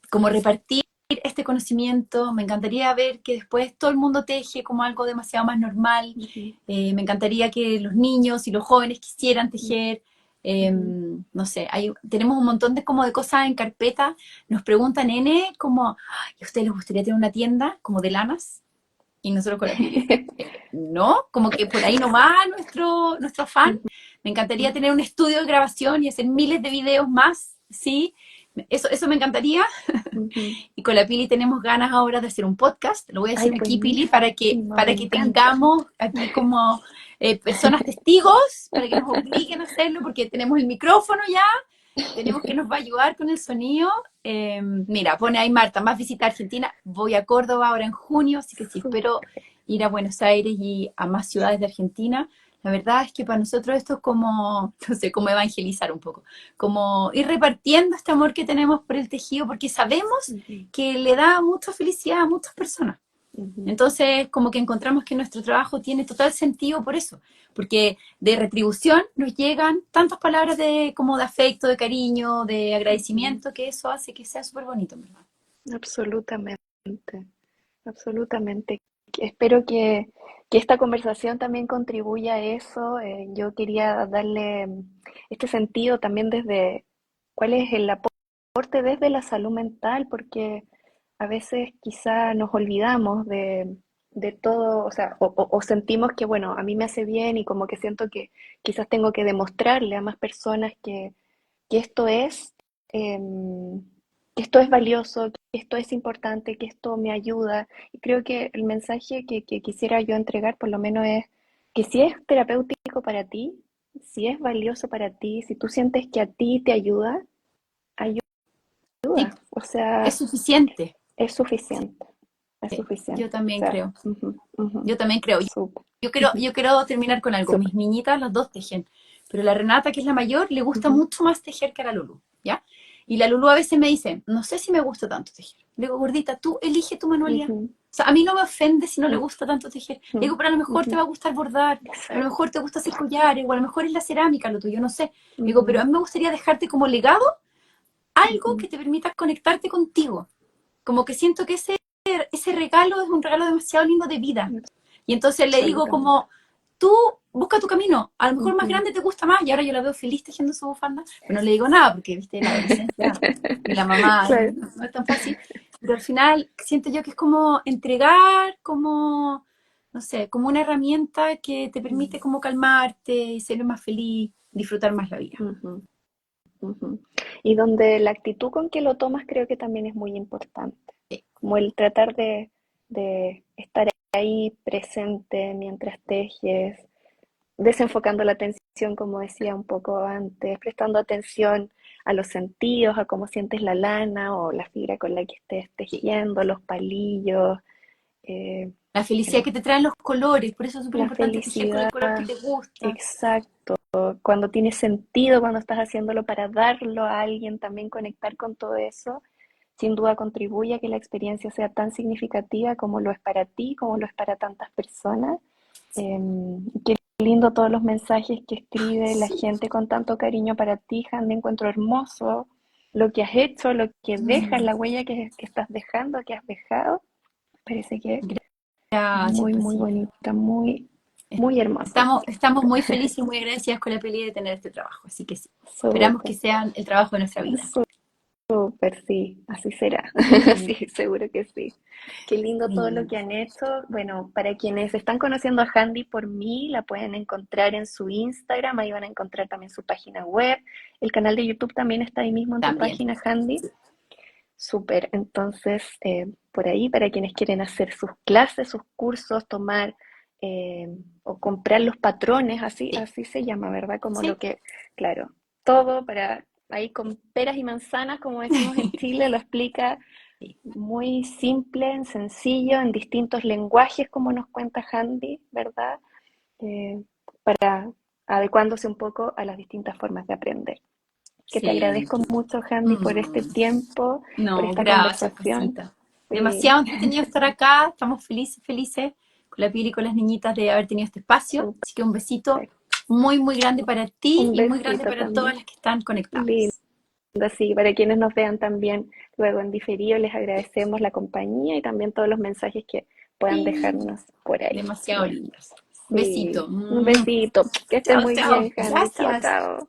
como repartir este conocimiento. Me encantaría ver que después todo el mundo teje como algo demasiado más normal. ujú, Me encantaría que los niños y los jóvenes quisieran tejer. ujú. No sé, tenemos un montón de, como de cosas en carpeta. Nos pregunta Nene como, ¿y a ustedes les gustaría tener una tienda como de lanas? Y nosotros con la Pili, no, como que por ahí no va nuestro afán. Ujú, Me encantaría tener un estudio de grabación y hacer miles de videos más, ¿sí? Eso me encantaría. ujú. Y con la Pili tenemos ganas ahora de hacer un podcast. Lo voy a Ay, decir aquí, Pili, para que, buenísimo, me para que encanta. tengamos aquí como personas testigos, para que nos obliguen a hacerlo, porque tenemos el micrófono ya, tenemos que nos va a ayudar con el sonido. Mira, pone ahí Marta, más visita a Argentina. Voy a Córdoba ahora en junio, así que sí, espero Súper. ir a Buenos Aires y a más ciudades de Argentina. La verdad es que para nosotros esto es como, no sé, como evangelizar un poco, como ir repartiendo este amor que tenemos por el tejido, porque sabemos Ujú, que le da mucha felicidad a muchas personas. ujú. Entonces, como que encontramos que nuestro trabajo tiene total sentido por eso, porque de retribución nos llegan tantas palabras de como de afecto, de cariño, de Ujú, agradecimiento, que eso hace que sea súper bonito, en verdad. absolutamente, absolutamente. Espero que esta conversación también contribuya a eso. Yo quería darle este sentido también desde cuál es el aporte desde la salud mental, porque a veces quizá nos olvidamos de todo, o sea, o sentimos que, bueno, a mí me hace bien y como que siento que quizás tengo que demostrarle a más personas que esto es, que esto es valioso, que esto es importante, que esto me ayuda. Y creo que el mensaje que quisiera yo entregar por lo menos es que si es terapéutico para ti, si es valioso para ti, si tú sientes que a ti te ayuda, Sí, ayuda. O es sea, suficiente. es Sí, suficiente, es sí, yo suficiente. O también sea, creo. ujú, ujú, Yo también creo. súper, Yo quiero terminar con algo. súper. Mis niñitas, las dos tejen, pero la Renata, que es la mayor, le gusta Ujú, mucho más tejer que a la Lulu, ¿ya? Y la Lulu a veces me dice, no sé si me gusta tanto tejer. Le digo, gordita, tú elige tu manualidad. ujú, O sea, a mí no me ofende si no le gusta tanto tejer. Le ujú, digo, pero a lo mejor te ujú. va a gustar bordar, a lo Exacto. mejor te gusta hacer collares, o a lo mejor es la cerámica lo tuyo, no sé. Le digo, pero a Ujú, mí me gustaría dejarte como legado algo ujú. que te permita conectarte contigo. Como que siento que ese regalo es un regalo demasiado lindo de vida. Y entonces le digo Absolutamente. como, tú busca tu camino, a lo mejor más Ujú. grande te gusta más, y ahora yo la veo feliz tejiendo su bufanda, pero no le digo nada, porque viste, la adolescencia y la mamá Claro. no es tan fácil, pero al final siento yo que es como entregar, como, no sé, como una herramienta que te permite como calmarte y ser más feliz, disfrutar más la vida. Ujú, ujú. Y donde la actitud con que lo tomas creo que también es muy importante, como el tratar de estar ahí presente mientras tejes, desenfocando la atención, como decía un poco antes, prestando atención a los sentidos, a cómo sientes la lana o la fibra con la que estés Sí. tejiendo, los palillos, eh, La felicidad bueno, que te traen los colores, por eso es súper la importante tejer con el felicidad, color que te gusta. exacto, cuando tiene sentido, cuando estás haciéndolo para darlo a alguien, también conectar con todo eso, sin duda contribuye a que la experiencia sea tan significativa como lo es para ti, como lo es para tantas personas. Qué lindo todos los mensajes que escribe la Sí. gente con tanto cariño para ti, Han, encuentro hermoso lo que has hecho, lo que dejas, Mm. la huella que estás dejando, que has dejado. Parece que Gracias, muy, muy Pasita. bonita, muy. muy hermoso. Estamos muy felices y muy agradecidas con la Pili de tener este trabajo, así que sí, esperamos que Súper, sea el trabajo de nuestra vida. súper, sí, así será. Mm, Sí, seguro que sí. Qué lindo todo lo sí, que han hecho. Bueno, para quienes están conociendo a Handy por mí, la pueden encontrar en su Instagram, ahí van a encontrar también su página web. El canal de YouTube también está ahí mismo en tu también. página, Handy. Súper, entonces por ahí para quienes quieren hacer sus clases, sus cursos, tomar o comprar los patrones, así, Sí, así se llama, ¿verdad? Como lo sí. que, claro, todo para ahí con peras y manzanas, como decimos en Chile, lo explica Sí. muy simple, en sencillo, en distintos lenguajes, como nos cuenta Handy, ¿verdad? Eh, adecuándose un poco a las distintas formas de aprender. Que te Sí. agradezco mucho, Handy, por este Mm. tiempo, por No, esta gracias, conversación. Pasita. Sí, Demasiado entretenido estar acá. Estamos felices, felices con la Pili y con las niñitas de haber tenido este espacio. súper. Así que un besito muy, muy grande para ti Un y muy grande besito para todas también. las que están Lindo, conectadas. sí. Para quienes nos vean también luego en diferido, les agradecemos la compañía y también todos los mensajes que puedan Sí, dejarnos por ahí. demasiado Bueno, lindas. sí. Besito. Un besito. Que estés Chao, muy chao. bien, Handy. Chao, Gracias. chao.